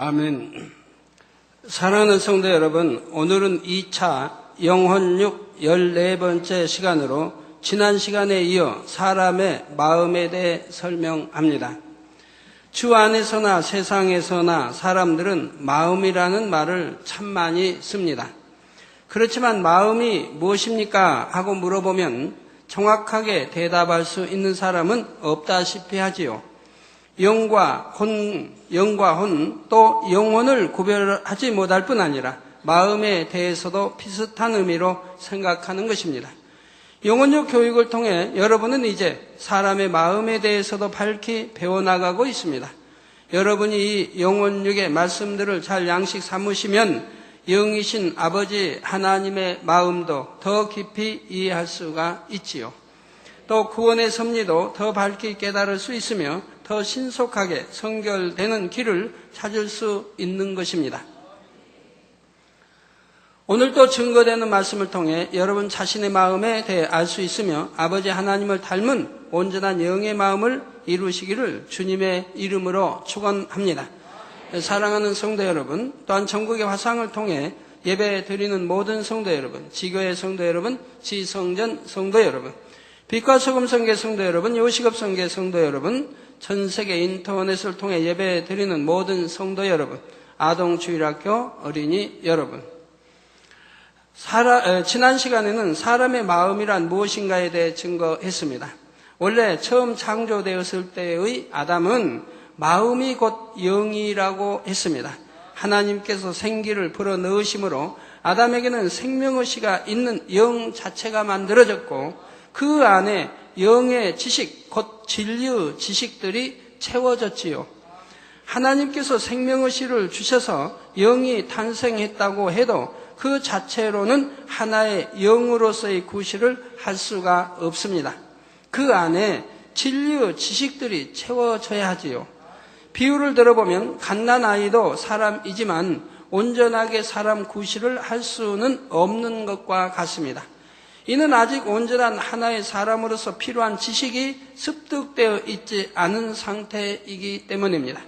아멘. 사랑하는 성도 여러분, 오늘은 2차 영혼육 14번째 시간으로 지난 시간에 이어 사람의 마음에 대해 설명합니다. 주 안에서나 세상에서나 사람들은 마음이라는 말을 참 많이 씁니다. 그렇지만 마음이 무엇입니까? 하고 물어보면 정확하게 대답할 수 있는 사람은 없다시피 하지요. 영과 혼, 또 영혼을 구별하지 못할 뿐 아니라 마음에 대해서도 비슷한 의미로 생각하는 것입니다. 영혼육 교육을 통해 여러분은 이제 사람의 마음에 대해서도 밝히 배워나가고 있습니다. 여러분이 이 영혼육의 말씀들을 잘 양식 삼으시면 영이신 아버지 하나님의 마음도 더 깊이 이해할 수가 있지요. 또 구원의 섭리도 더 밝히 깨달을 수 있으며 더 신속하게 성결되는 길을 찾을 수 있는 것입니다. 오늘도 증거되는 말씀을 통해 여러분 자신의 마음에 대해 알 수 있으며 아버지 하나님을 닮은 온전한 영의 마음을 이루시기를 주님의 이름으로 축원합니다. 사랑하는 성도 여러분, 또한 전국의 화상을 통해 예배 드리는 모든 성도 여러분, 지교회 성도 여러분, 지성전 성도 여러분, 빛과 소금 성계 성도 여러분, 요식업 성계 성도 여러분, 전 세계 인터넷을 통해 예배 드리는 모든 성도 여러분, 아동주일학교 어린이 여러분. 지난 시간에는 사람의 마음이란 무엇인가에 대해 증거했습니다. 원래 처음 창조되었을 때의 아담은 마음이 곧 영이라고 했습니다. 하나님께서 생기를 불어넣으심으로 아담에게는 생명의식가 있는 영 자체가 만들어졌고 그 안에 영의 지식, 곧 진리의 지식들이 채워졌지요. 하나님께서 생명의식을 주셔서 영이 탄생했다고 해도 그 자체로는 하나의 영으로서의 구실을 할 수가 없습니다. 그 안에 진리의 지식들이 채워져야 하지요. 비유를 들어보면 갓난아이도 사람이지만 온전하게 사람 구실을 할 수는 없는 것과 같습니다. 이는 아직 온전한 하나의 사람으로서 필요한 지식이 습득되어 있지 않은 상태이기 때문입니다.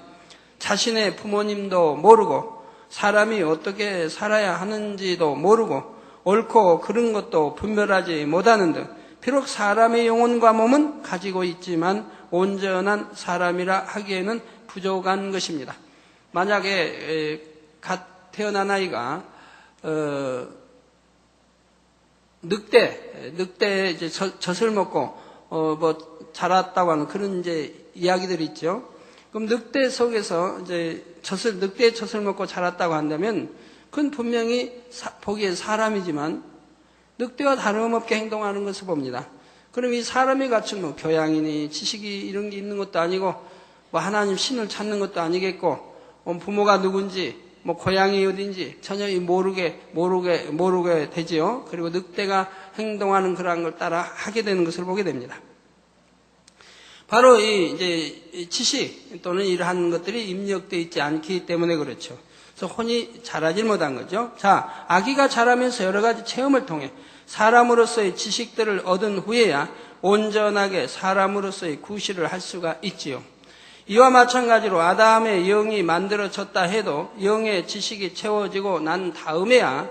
자신의 부모님도 모르고 사람이 어떻게 살아야 하는지도 모르고 옳고 그른 것도 분별하지 못하는 등 비록 사람의 영혼과 몸은 가지고 있지만 온전한 사람이라 하기에는 부족한 것입니다. 만약에 갓 태어난 아이가 늑대 이제 젖을 먹고 자랐다고 하는 그런 이제 이야기들이 있죠. 그럼 늑대 속에서 이제 늑대의 젖을 먹고 자랐다고 한다면 그건 분명히 보기에 사람이지만 늑대와 다름없게 행동하는 것을 봅니다. 그럼 이 사람이 갖춘 교양이니 지식이 이런 게 있는 것도 아니고 하나님 신을 찾는 것도 아니겠고 부모가 누군지 고향이 어딘지 전혀 모르게 되지요. 그리고 늑대가 행동하는 그러한 걸 따라 하게 되는 것을 보게 됩니다. 바로 이 지식 또는 이러한 것들이 입력되어 있지 않기 때문에 그렇죠. 그래서 혼이 자라질 못한 거죠. 자, 아기가 자라면서 여러 가지 체험을 통해 사람으로서의 지식들을 얻은 후에야 온전하게 사람으로서의 구실을 할 수가 있지요. 이와 마찬가지로 아담의 영이 만들어졌다 해도 영의 지식이 채워지고 난 다음에야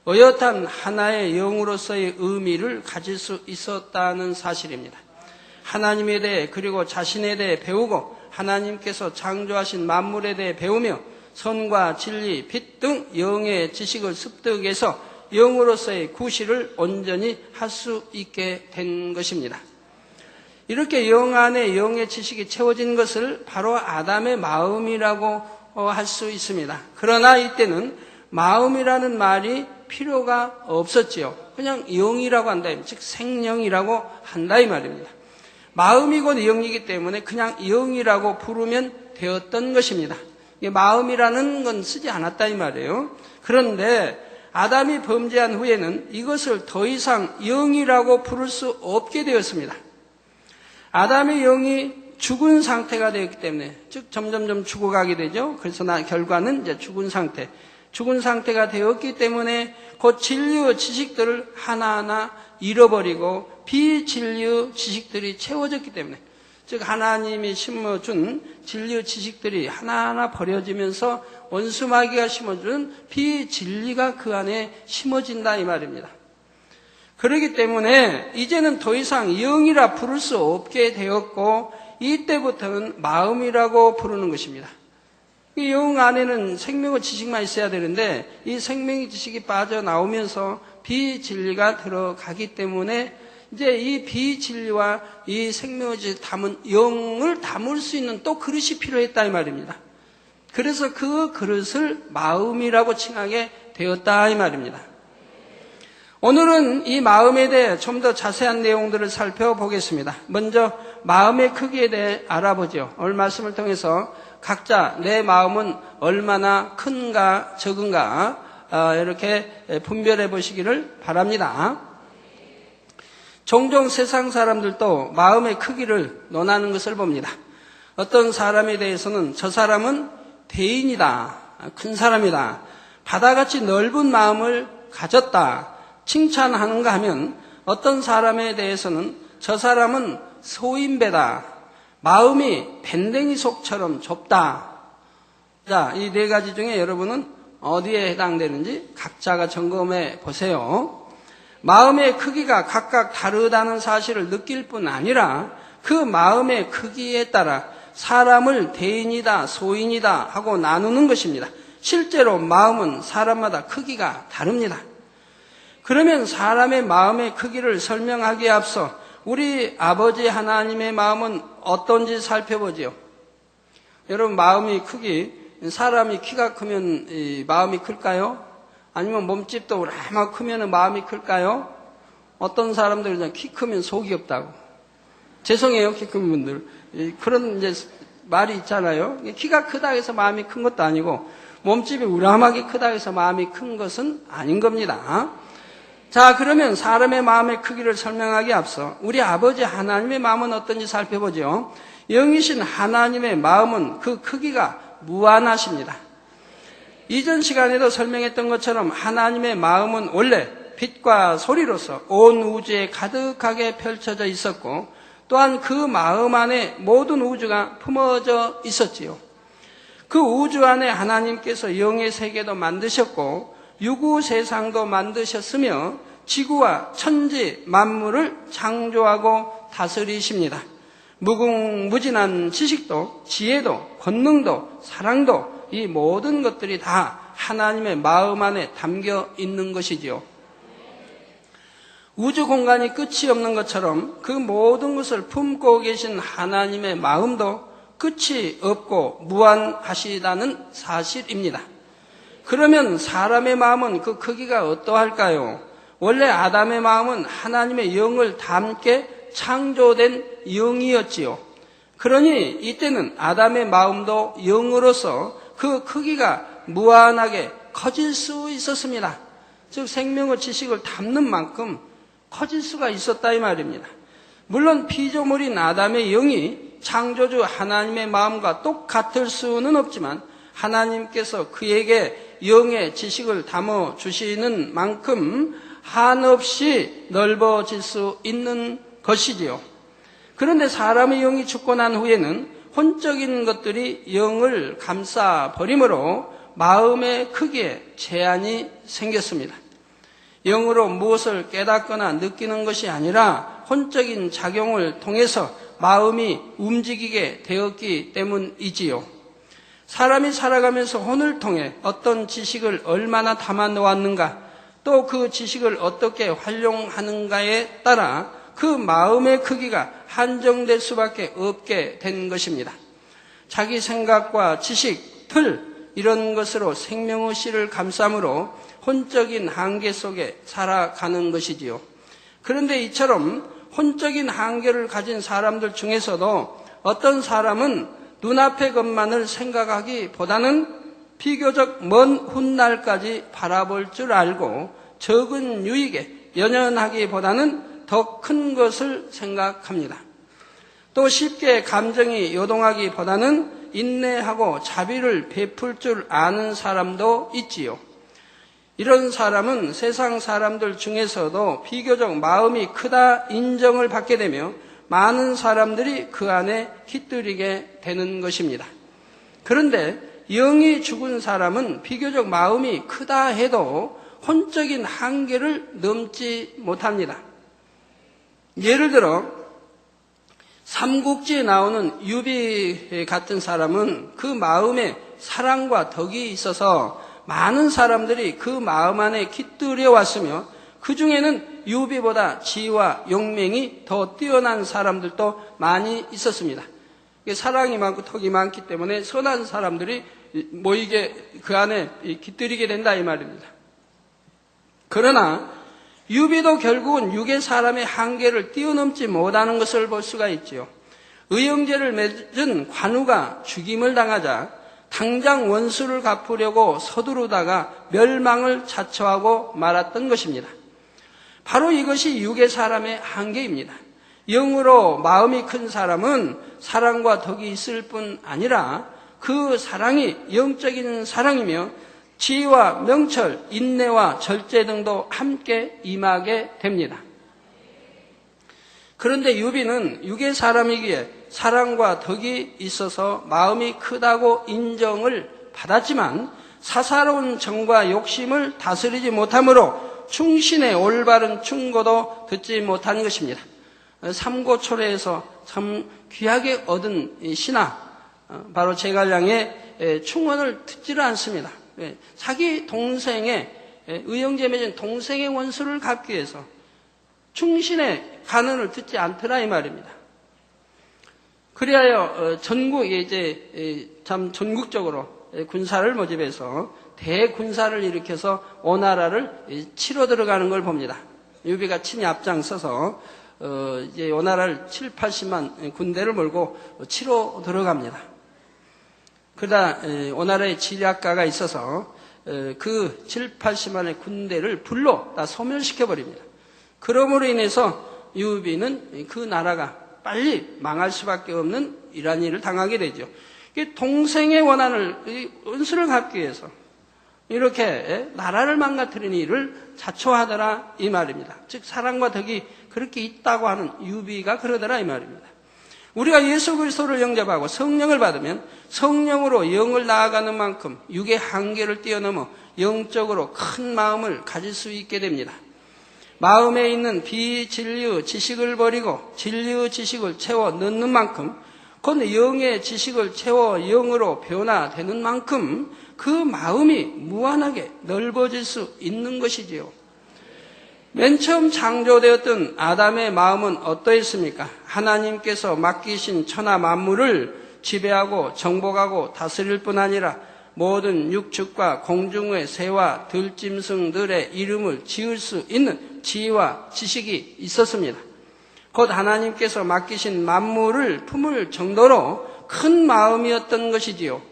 어엿한 하나의 영으로서의 의미를 가질 수 있었다는 사실입니다. 하나님에 대해 그리고 자신에 대해 배우고 하나님께서 창조하신 만물에 대해 배우며 선과 진리, 빛 등 영의 지식을 습득해서 영으로서의 구실을 온전히 할 수 있게 된 것입니다. 이렇게 영 안에 영의 지식이 채워진 것을 바로 아담의 마음이라고 할 수 있습니다. 그러나 이때는 마음이라는 말이 필요가 없었지요. 그냥 영이라고 한다, 즉 생령이라고 한다 이 말입니다. 마음이 곧 영이기 때문에 그냥 영이라고 부르면 되었던 것입니다. 마음이라는 건 쓰지 않았다 이 말이에요. 그런데 아담이 범죄한 후에는 이것을 더 이상 영이라고 부를 수 없게 되었습니다. 아담의 영이 죽은 상태가 되었기 때문에, 즉 점점점 죽어가게 되죠. 그래서 결과는 이제 죽은 상태가 되었기 때문에 곧 진리의 지식들을 하나하나 잃어버리고 비진리의 지식들이 채워졌기 때문에 즉 하나님이 심어준 진리의 지식들이 하나하나 버려지면서 원수마귀가 심어준 비진리가 그 안에 심어진다 이 말입니다. 그렇기 때문에 이제는 더 이상 영이라 부를 수 없게 되었고 이때부터는 마음이라고 부르는 것입니다. 이 영 안에는 생명의 지식만 있어야 되는데 이 생명의 지식이 빠져나오면서 비진리가 들어가기 때문에 이제 이 비진리와 이 생명의 지식 담은 영을 담을 수 있는 또 그릇이 필요했다 이 말입니다. 그래서 그 그릇을 마음이라고 칭하게 되었다 이 말입니다. 오늘은 이 마음에 대해 좀 더 자세한 내용들을 살펴보겠습니다. 먼저 마음의 크기에 대해 알아보죠. 오늘 말씀을 통해서 각자 내 마음은 얼마나 큰가 적은가 이렇게 분별해 보시기를 바랍니다. 종종 세상 사람들도 마음의 크기를 논하는 것을 봅니다. 어떤 사람에 대해서는 저 사람은 대인이다, 큰 사람이다, 바다같이 넓은 마음을 가졌다 칭찬하는가 하면 어떤 사람에 대해서는 저 사람은 소인배다, 마음이 밴댕이 속처럼 좁다. 자, 이 네 가지 중에 여러분은 어디에 해당되는지 각자가 점검해 보세요. 마음의 크기가 각각 다르다는 사실을 느낄 뿐 아니라 그 마음의 크기에 따라 사람을 대인이다, 소인이다 하고 나누는 것입니다. 실제로 마음은 사람마다 크기가 다릅니다. 그러면 사람의 마음의 크기를 설명하기에 앞서 우리 아버지 하나님의 마음은 어떤지 살펴보지요. 여러분 마음이 크기, 사람이 키가 크면 마음이 클까요? 아니면 몸집도 얼마나 크면 마음이 클까요? 어떤 사람들은 그냥 키 크면 속이 없다고. 죄송해요, 키 큰 분들. 그런 이제 말이 있잖아요. 키가 크다 해서 마음이 큰 것도 아니고 몸집이 우람하게 크다 해서 마음이 큰 것은 아닌 겁니다. 자, 그러면 사람의 마음의 크기를 설명하기에 앞서 우리 아버지 하나님의 마음은 어떤지 살펴보죠. 영이신 하나님의 마음은 그 크기가 무한하십니다. 이전 시간에도 설명했던 것처럼 하나님의 마음은 원래 빛과 소리로서 온 우주에 가득하게 펼쳐져 있었고 또한 그 마음 안에 모든 우주가 품어져 있었지요. 그 우주 안에 하나님께서 영의 세계도 만드셨고 유구 세상도 만드셨으며 지구와 천지 만물을 창조하고 다스리십니다. 무궁무진한 지식도 지혜도 권능도 사랑도 이 모든 것들이 다 하나님의 마음 안에 담겨 있는 것이지요. 우주 공간이 끝이 없는 것처럼 그 모든 것을 품고 계신 하나님의 마음도 끝이 없고 무한하시다는 사실입니다. 그러면 사람의 마음은 그 크기가 어떠할까요? 원래 아담의 마음은 하나님의 영을 담게 창조된 영이었지요. 그러니 이때는 아담의 마음도 영으로서 그 크기가 무한하게 커질 수 있었습니다. 즉 생명의 지식을 담는 만큼 커질 수가 있었다 이 말입니다. 물론 피조물인 아담의 영이 창조주 하나님의 마음과 똑같을 수는 없지만 하나님께서 그에게 영의 지식을 담아 주시는 만큼 한없이 넓어질 수 있는 것이지요. 그런데 사람의 영이 죽고 난 후에는 혼적인 것들이 영을 감싸 버림으로 마음의 크기에 제한이 생겼습니다. 영으로 무엇을 깨닫거나 느끼는 것이 아니라 혼적인 작용을 통해서 마음이 움직이게 되었기 때문이지요. 사람이 살아가면서 혼을 통해 어떤 지식을 얼마나 담아 놓았는가, 또 그 지식을 어떻게 활용하는가에 따라 그 마음의 크기가 한정될 수밖에 없게 된 것입니다. 자기 생각과 지식, 틀 이런 것으로 생명의 씨를 감싸므로 혼적인 한계 속에 살아가는 것이지요. 그런데 이처럼 혼적인 한계를 가진 사람들 중에서도 어떤 사람은 눈앞의 것만을 생각하기보다는 비교적 먼 훗날까지 바라볼 줄 알고 적은 유익에 연연하기보다는 더 큰 것을 생각합니다. 또 쉽게 감정이 요동하기보다는 인내하고 자비를 베풀 줄 아는 사람도 있지요. 이런 사람은 세상 사람들 중에서도 비교적 마음이 크다 인정을 받게 되며 많은 사람들이 그 안에 깃들이게 되는 것입니다. 그런데 영이 죽은 사람은 비교적 마음이 크다 해도 혼적인 한계를 넘지 못합니다. 예를 들어 삼국지에 나오는 유비 같은 사람은 그 마음에 사랑과 덕이 있어서 많은 사람들이 그 마음 안에 깃들여 왔으며 그 중에는 유비보다 지혜와 용맹이 더 뛰어난 사람들도 많이 있었습니다. 사랑이 많고 덕이 많기 때문에 선한 사람들이 모이게 그 안에 깃들이게 된다 이 말입니다. 그러나 유비도 결국은 육의 사람의 한계를 뛰어넘지 못하는 것을 볼 수가 있지요. 의형제를 맺은 관우가 죽임을 당하자 당장 원수를 갚으려고 서두르다가 멸망을 자초하고 말았던 것입니다. 바로 이것이 육의 사람의 한계입니다. 영으로 마음이 큰 사람은 사랑과 덕이 있을 뿐 아니라 그 사랑이 영적인 사랑이며 지혜와 명철, 인내와 절제 등도 함께 임하게 됩니다. 그런데 유비는 육의 사람이기에 사랑과 덕이 있어서 마음이 크다고 인정을 받았지만 사사로운 정과 욕심을 다스리지 못하므로 충신의 올바른 충고도 듣지 못한 것입니다. 삼고초래에서 참 귀하게 얻은 신하, 바로 제갈량의 충언을 듣지를 않습니다. 자기 동생의 의형제 맺은 동생의 원수를 갚기 위해서 충신의 간언을 듣지 않더라 이 말입니다. 그리하여 전국에 이제 참 전국적으로 군사를 모집해서 대군사를 일으켜서 오나라를 치러 들어가는 걸 봅니다. 유비가 친히 앞장서서 이제 오나라를 7, 80만 군대를 몰고 치러 들어갑니다. 그러다 오나라의 지략가가 있어서 그 7, 80만의 군대를 불로 다 소멸시켜버립니다. 그러므로 인해서 유비는 그 나라가 빨리 망할 수밖에 없는 이러한 일을 당하게 되죠. 동생의 원한을, 원수를 갚기 위해서 이렇게 나라를 망가뜨리는 일을 자초하더라 이 말입니다. 즉 사랑과 덕이 그렇게 있다고 하는 유비가 그러더라 이 말입니다. 우리가 예수 그리스도를 영접하고 성령을 받으면 성령으로 영을 나아가는 만큼 육의 한계를 뛰어넘어 영적으로 큰 마음을 가질 수 있게 됩니다. 마음에 있는 비진리의 지식을 버리고 진리의 지식을 채워 넣는 만큼 곧 영의 지식을 채워 영으로 변화되는 만큼 그 마음이 무한하게 넓어질 수 있는 것이지요. 맨 처음 창조되었던 아담의 마음은 어떠했습니까? 하나님께서 맡기신 천하 만물을 지배하고 정복하고 다스릴 뿐 아니라 모든 육축과 공중의 새와 들짐승들의 이름을 지을 수 있는 지혜와 지식이 있었습니다. 곧 하나님께서 맡기신 만물을 품을 정도로 큰 마음이었던 것이지요.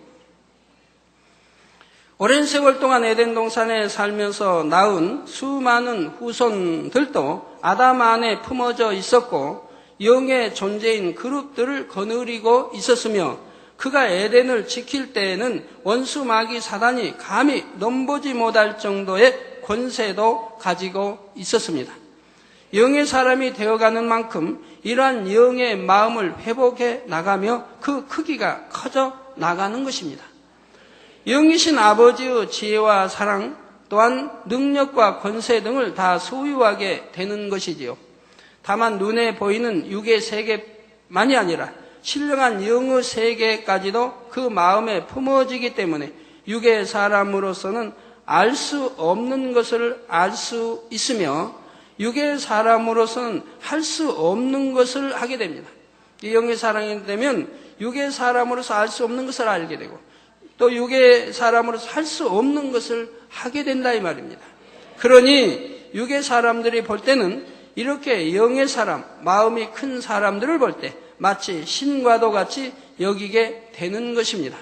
오랜 세월 동안 에덴 동산에 살면서 낳은 수많은 후손들도 아담 안에 품어져 있었고 영의 존재인 그룹들을 거느리고 있었으며 그가 에덴을 지킬 때에는 원수 마귀 사단이 감히 넘보지 못할 정도의 권세도 가지고 있었습니다. 영의 사람이 되어가는 만큼 이러한 영의 마음을 회복해 나가며 그 크기가 커져 나가는 것입니다. 영이신 아버지의 지혜와 사랑 또한 능력과 권세 등을 다 소유하게 되는 것이지요. 다만 눈에 보이는 육의 세계만이 아니라 신령한 영의 세계까지도 그 마음에 품어지기 때문에 육의 사람으로서는 알 수 없는 것을 알 수 있으며 육의 사람으로서는 할 수 없는 것을 하게 됩니다. 이 영의 사람이 되면 육의 사람으로서 알 수 없는 것을 알게 되고 또 육의 사람으로서 할 수 없는 것을 하게 된다 이 말입니다. 그러니 육의 사람들이 볼 때는 이렇게 영의 사람, 마음이 큰 사람들을 볼 때 마치 신과도 같이 여기게 되는 것입니다.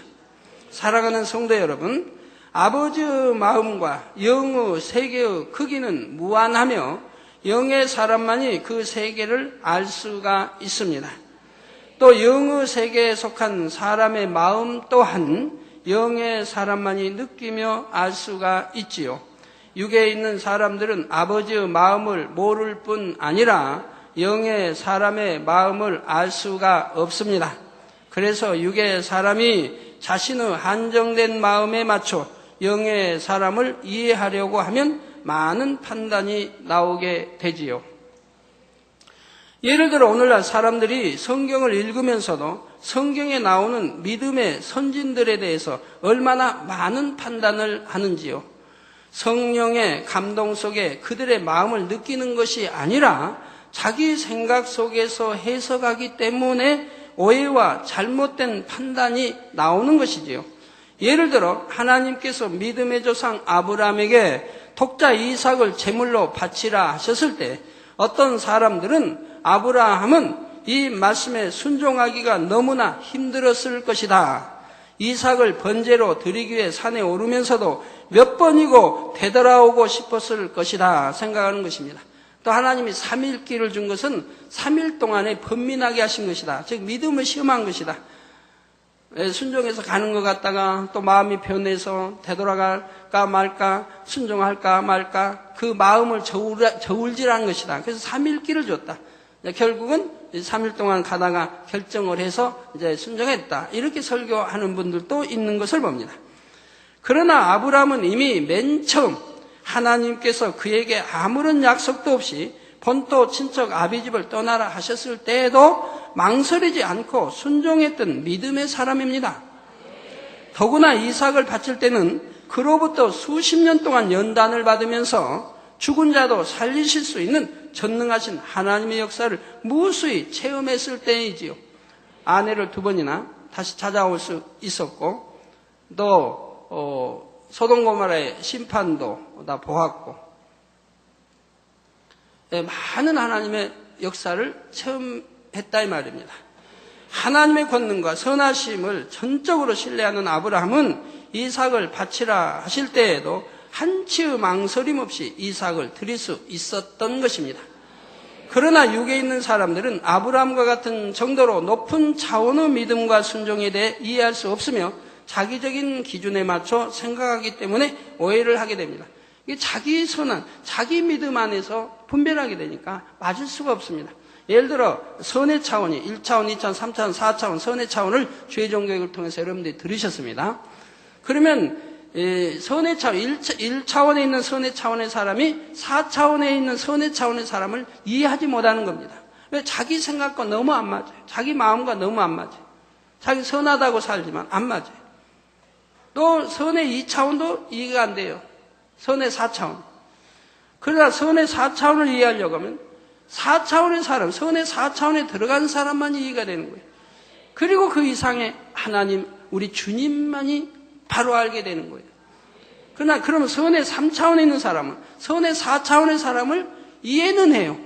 사랑하는 성도 여러분, 아버지의 마음과 영의 세계의 크기는 무한하며 영의 사람만이 그 세계를 알 수가 있습니다. 또 영의 세계에 속한 사람의 마음 또한 영의 사람만이 느끼며 알 수가 있지요. 육에 있는 사람들은 아버지의 마음을 모를 뿐 아니라 영의 사람의 마음을 알 수가 없습니다. 그래서 육의 사람이 자신의 한정된 마음에 맞춰 영의 사람을 이해하려고 하면 많은 판단이 나오게 되지요. 예를 들어 오늘날 사람들이 성경을 읽으면서도 성경에 나오는 믿음의 선진들에 대해서 얼마나 많은 판단을 하는지요. 성령의 감동 속에 그들의 마음을 느끼는 것이 아니라 자기 생각 속에서 해석하기 때문에 오해와 잘못된 판단이 나오는 것이지요. 예를 들어 하나님께서 믿음의 조상 아브라함에게 독자 이삭을 제물로 바치라 하셨을 때 어떤 사람들은 아브라함은 이 말씀에 순종하기가 너무나 힘들었을 것이다. 이삭을 번제로 드리기 위해 산에 오르면서도 몇 번이고 되돌아오고 싶었을 것이다 생각하는 것입니다. 또 하나님이 3일기를 준 것은 3일 동안에 번민하게 하신 것이다. 즉 믿음을 시험한 것이다. 순종해서 가는 것 같다가 또 마음이 변해서 되돌아갈까 말까, 순종할까 말까, 그 마음을 저울질하는 것이다. 그래서 3일기를 줬다. 결국은 3일 동안 가다가 결정을 해서 이제 순종했다. 이렇게 설교하는 분들도 있는 것을 봅니다. 그러나 아브라함은 이미 맨 처음 하나님께서 그에게 아무런 약속도 없이 본토 친척 아비집을 떠나라 하셨을 때에도 망설이지 않고 순종했던 믿음의 사람입니다. 더구나 이삭을 바칠 때는 그로부터 수십 년 동안 연단을 받으면서 죽은 자도 살리실 수 있는 전능하신 하나님의 역사를 무수히 체험했을 때이지요. 아내를 2번이나 다시 찾아올 수 있었고 또 소돔고모라의 심판도 다 보았고 많은 하나님의 역사를 체험했다 이 말입니다. 하나님의 권능과 선하심을 전적으로 신뢰하는 아브라함은 이삭을 바치라 하실 때에도 한치의 망설임 없이 이삭을 드릴 수 있었던 것입니다. 그러나 육에 있는 사람들은 아브라함과 같은 정도로 높은 차원의 믿음과 순종에 대해 이해할 수 없으며 자기적인 기준에 맞춰 생각하기 때문에 오해를 하게 됩니다. 이게 자기 선한, 자기 믿음 안에서 분별하게 되니까 맞을 수가 없습니다. 예를 들어 선의 차원이 1차원, 2차원, 3차원, 4차원 선의 차원을 죄종 교육을 통해서 여러분들이 들으셨습니다. 그러면 선의 차원, 1차원에 있는 선의 차원의 사람이 4차원에 있는 선의 차원의 사람을 이해하지 못하는 겁니다. 왜? 자기 생각과 너무 안 맞아요. 자기 마음과 너무 안 맞아요. 자기 선하다고 살지만 안 맞아요. 또 선의 2차원도 이해가 안 돼요. 선의 4차원. 그러나 선의 4차원을 이해하려고 하면 4차원의 사람, 선의 4차원에 들어간 사람만 이해가 되는 거예요. 그리고 그 이상의 하나님, 우리 주님만이 바로 알게 되는 거예요. 그러나 그러면 선의 3차원에 있는 사람은 선의 4차원의 사람을 이해는 해요.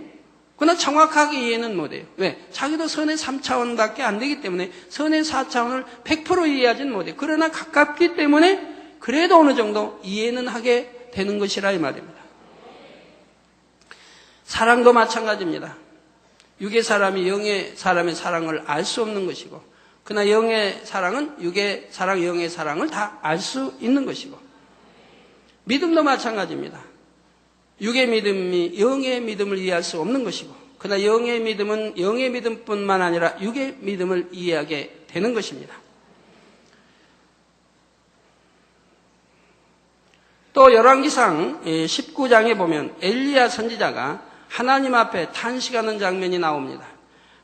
그러나 정확하게 이해는 못해요. 왜? 자기도 선의 3차원밖에 안 되기 때문에 선의 4차원을 100% 이해하지는 못해요. 그러나 가깝기 때문에 그래도 어느 정도 이해는 하게 되는 것이라 이 말입니다. 사랑도 마찬가지입니다. 육의 사람이 영의 사람의 사랑을 알 수 없는 것이고, 그러나 영의 사랑은 육의 사랑, 영의 사랑을 다 알 수 있는 것이고, 믿음도 마찬가지입니다. 육의 믿음이 영의 믿음을 이해할 수 없는 것이고, 그러나 영의 믿음은 영의 믿음뿐만 아니라 육의 믿음을 이해하게 되는 것입니다. 또 열왕기상 19장에 보면 엘리야 선지자가 하나님 앞에 탄식하는 장면이 나옵니다.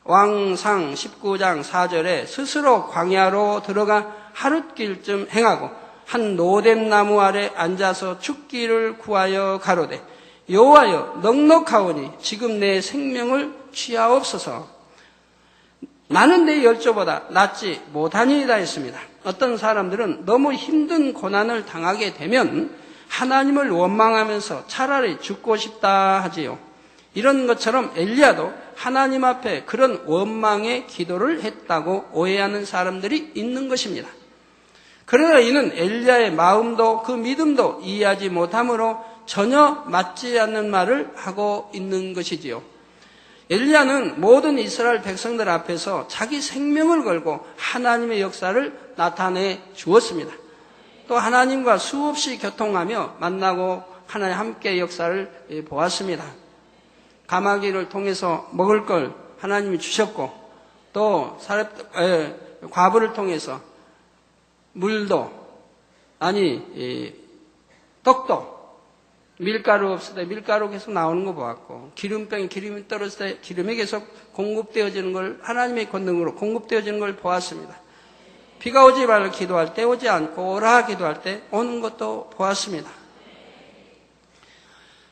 왕상 19장 4절에 스스로 광야로 들어가 하룻길쯤 행하고 한 노된 나무 아래 앉아서 죽기를 구하여 가로되 여호와여 넉넉하오니 지금 내 생명을 취하옵소서. 나는 내 열조보다 낫지 못하니이다 했습니다. 어떤 사람들은 너무 힘든 고난을 당하게 되면 하나님을 원망하면서 차라리 죽고 싶다 하지요. 이런 것처럼 엘리야도 하나님 앞에 그런 원망의 기도를 했다고 오해하는 사람들이 있는 것입니다. 그러나 이는 엘리야의 마음도 그 믿음도 이해하지 못함으로 전혀 맞지 않는 말을 하고 있는 것이지요. 엘리야는 모든 이스라엘 백성들 앞에서 자기 생명을 걸고 하나님의 역사를 나타내 주었습니다. 또 하나님과 수없이 교통하며 만나고 하나님 함께 역사를 보았습니다. 가마귀를 통해서 먹을 걸 하나님이 주셨고, 또 과부를 통해서 물도, 떡도, 밀가루 없을 때 밀가루 계속 나오는 거 보았고, 기름병에 기름이 떨어질 때 기름이 계속 공급되어지는 걸, 하나님의 권능으로 공급되어지는 걸 보았습니다. 비가 오지 말라 기도할 때 오지 않고 오라 기도할 때 오는 것도 보았습니다.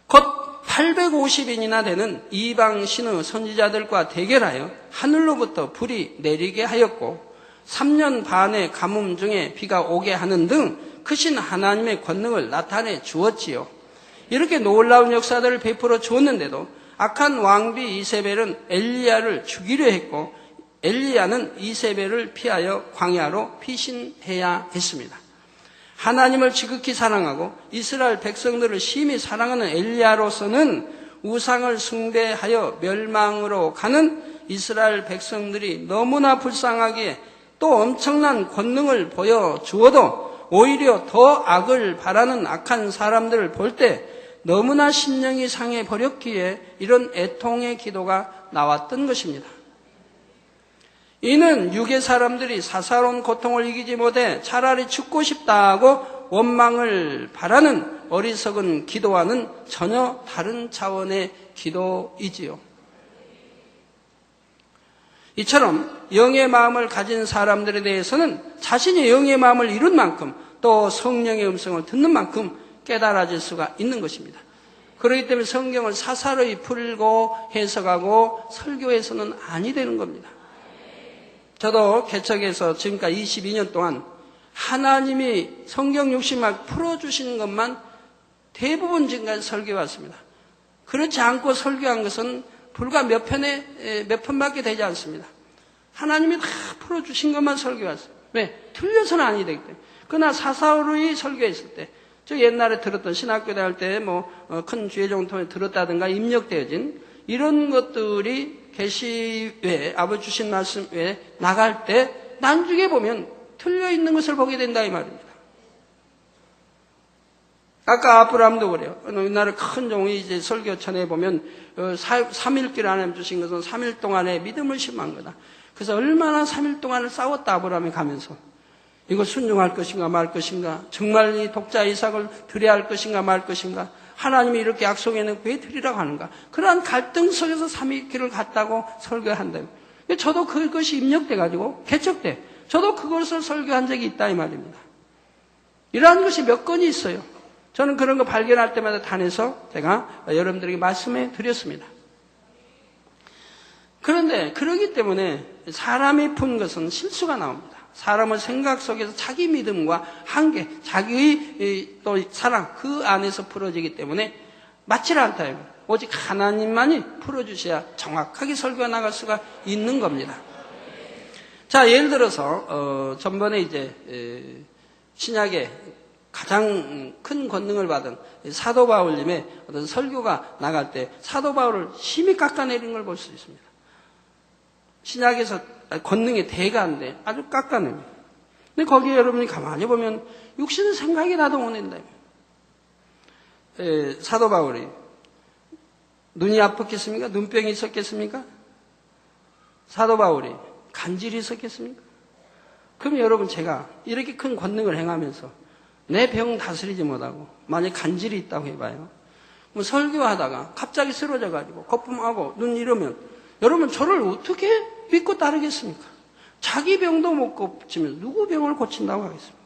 곧 850인이나 되는 이방 신의 선지자들과 대결하여 하늘로부터 불이 내리게 하였고 3년 반의 가뭄 중에 비가 오게 하는 등 크신 하나님의 권능을 나타내 주었지요. 이렇게 놀라운 역사들을 베풀어 주었는데도 악한 왕비 이세벨은 엘리야를 죽이려 했고 엘리야는 이세벨을 피하여 광야로 피신해야 했습니다. 하나님을 지극히 사랑하고 이스라엘 백성들을 심히 사랑하는 엘리야로서는 우상을 숭배하여 멸망으로 가는 이스라엘 백성들이 너무나 불쌍하기에 또 엄청난 권능을 보여주어도 오히려 더 악을 바라는 악한 사람들을 볼 때 너무나 심령이 상해버렸기에 이런 애통의 기도가 나왔던 것입니다. 이는 육의 사람들이 사사로운 고통을 이기지 못해 차라리 죽고 싶다고 원망을 바라는 어리석은 기도와는 전혀 다른 차원의 기도이지요. 이처럼 영의 마음을 가진 사람들에 대해서는 자신이 영의 마음을 이룬 만큼 또 성령의 음성을 듣는 만큼 깨달아질 수가 있는 것입니다. 그렇기 때문에 성경을 사사로이 풀고 해석하고 설교해서는 아니 되는 겁니다. 저도 개척에서 지금까지 22년 동안 하나님이 성경 60막 풀어주시는 것만 대부분 지금까지 설교해왔습니다. 그렇지 않고 설교한 것은 불과 몇 편밖에 되지 않습니다. 하나님이 다 풀어주신 것만 설교했어요. 왜? 틀려서는 아니 되기 때문에. 그러나 사사로이 설교했을 때, 저 옛날에 들었던 신학교 다닐 때 큰 주의종통에 들었다든가 입력되어진 이런 것들이 계시외, 아버지 주신 말씀 외에 나갈 때 난중에 보면 틀려 있는 것을 보게 된다 이 말입니다. 아까 아브라함도 그래요. 어느 날 큰 종이 이제 설교천에 보면 3일길 하나님 주신 것은 3일 동안에 믿음을 심한 거다. 그래서 얼마나 3일 동안을 싸웠다 아브라함이 가면서 이거 순종할 것인가 말 것인가, 정말 이 독자 이삭을 드려야 할 것인가 말 것인가, 하나님이 이렇게 약속해놓고 왜 드리라고 하는가, 그러한 갈등 속에서 3일길을 갔다고 설교한다요. 저도 그것이 입력돼가지고 개척돼 저도 그것을 설교한 적이 있다 이 말입니다. 이러한 것이 몇 건이 있어요. 저는 그런 거 발견할 때마다 다녀서 제가 여러분들에게 말씀해 드렸습니다. 그런데 그러기 때문에 사람이 푼 것은 실수가 나옵니다. 사람의 생각 속에서 자기 믿음과 한계, 자기의 또 사랑 그 안에서 풀어지기 때문에 맞지 않다요. 오직 하나님만이 풀어주셔야 정확하게 설교가 나갈 수가 있는 겁니다. 자, 예를 들어서 전번에 이제 신약에 가장 큰 권능을 받은 사도 바울님의 어떤 설교가 나갈 때 사도 바울을 심히 깎아내린 걸 볼 수 있습니다. 신약에서 권능의 대가인데 아주 깎아냅니다. 근데 거기에 여러분이 가만히 보면 육신의 생각이 나도 못 낸다. 사도 바울이 눈이 아팠겠습니까? 눈병이 있었겠습니까? 사도 바울이 간질이 있었겠습니까? 그럼 여러분 제가 이렇게 큰 권능을 행하면서 내 병 다스리지 못하고 만약 간질이 있다고 해봐요. 뭐 설교하다가 갑자기 쓰러져가지고 거품하고 눈 이러면 여러분 저를 어떻게 믿고 따르겠습니까? 자기 병도 못 고치면 누구 병을 고친다고 하겠습니까?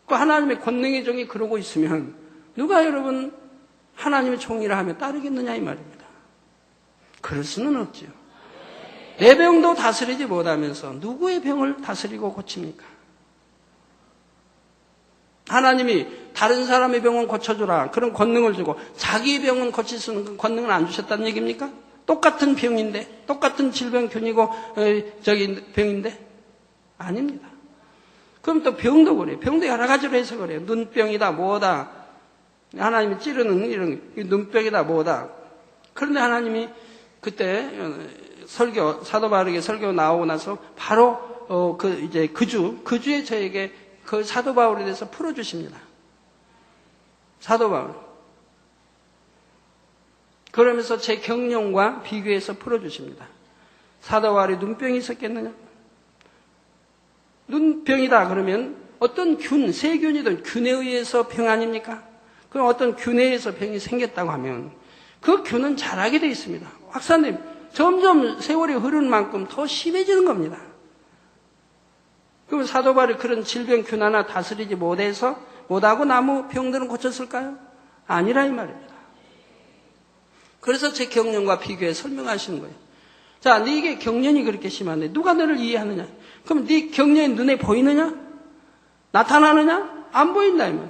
그 하나님의 권능의 종이 그러고 있으면 누가 여러분 하나님의 종이라 하면 따르겠느냐 이 말입니다. 그럴 수는 없죠. 내 병도 다스리지 못하면서 누구의 병을 다스리고 고칩니까? 하나님이 다른 사람의 병은 고쳐주라 그런 권능을 주고 자기 병은 고칠 수 있는 권능을 안 주셨다는 얘기입니까? 똑같은 병인데, 똑같은 질병균이고 병인데 아닙니다. 그럼 또 병도 그래요. 병도 여러 가지로 해서 그래요. 눈병이다 뭐다, 하나님이 찌르는 이런 눈병이다 뭐다. 그런데 하나님이 그때 설교 사도 바울에게 설교 나오고 나서 바로 그 주에 저에게 그 사도 바울에 대해서 풀어주십니다. 사도 바울. 그러면서 제 경륜과 비교해서 풀어주십니다. 사도 바울이 눈병이 있었겠느냐? 눈병이다 그러면 어떤 세균이든 균에 의해서 병 아닙니까? 그럼 어떤 균에 의해서 병이 생겼다고 하면 그 균은 자라게 되어 있습니다. 박사님, 점점 세월이 흐르는 만큼 더 심해지는 겁니다. 그럼 사도 바울이 그런 질병 균 하나 다스리지 못하고 나무 병들은 고쳤을까요? 아니라 이 말입니다. 그래서 제 경련과 비교해 설명하시는 거예요. 자, 네게 경련이 그렇게 심한데 누가 너를 이해하느냐? 그럼 네 경련이 눈에 보이느냐? 나타나느냐? 안 보인다 이 말.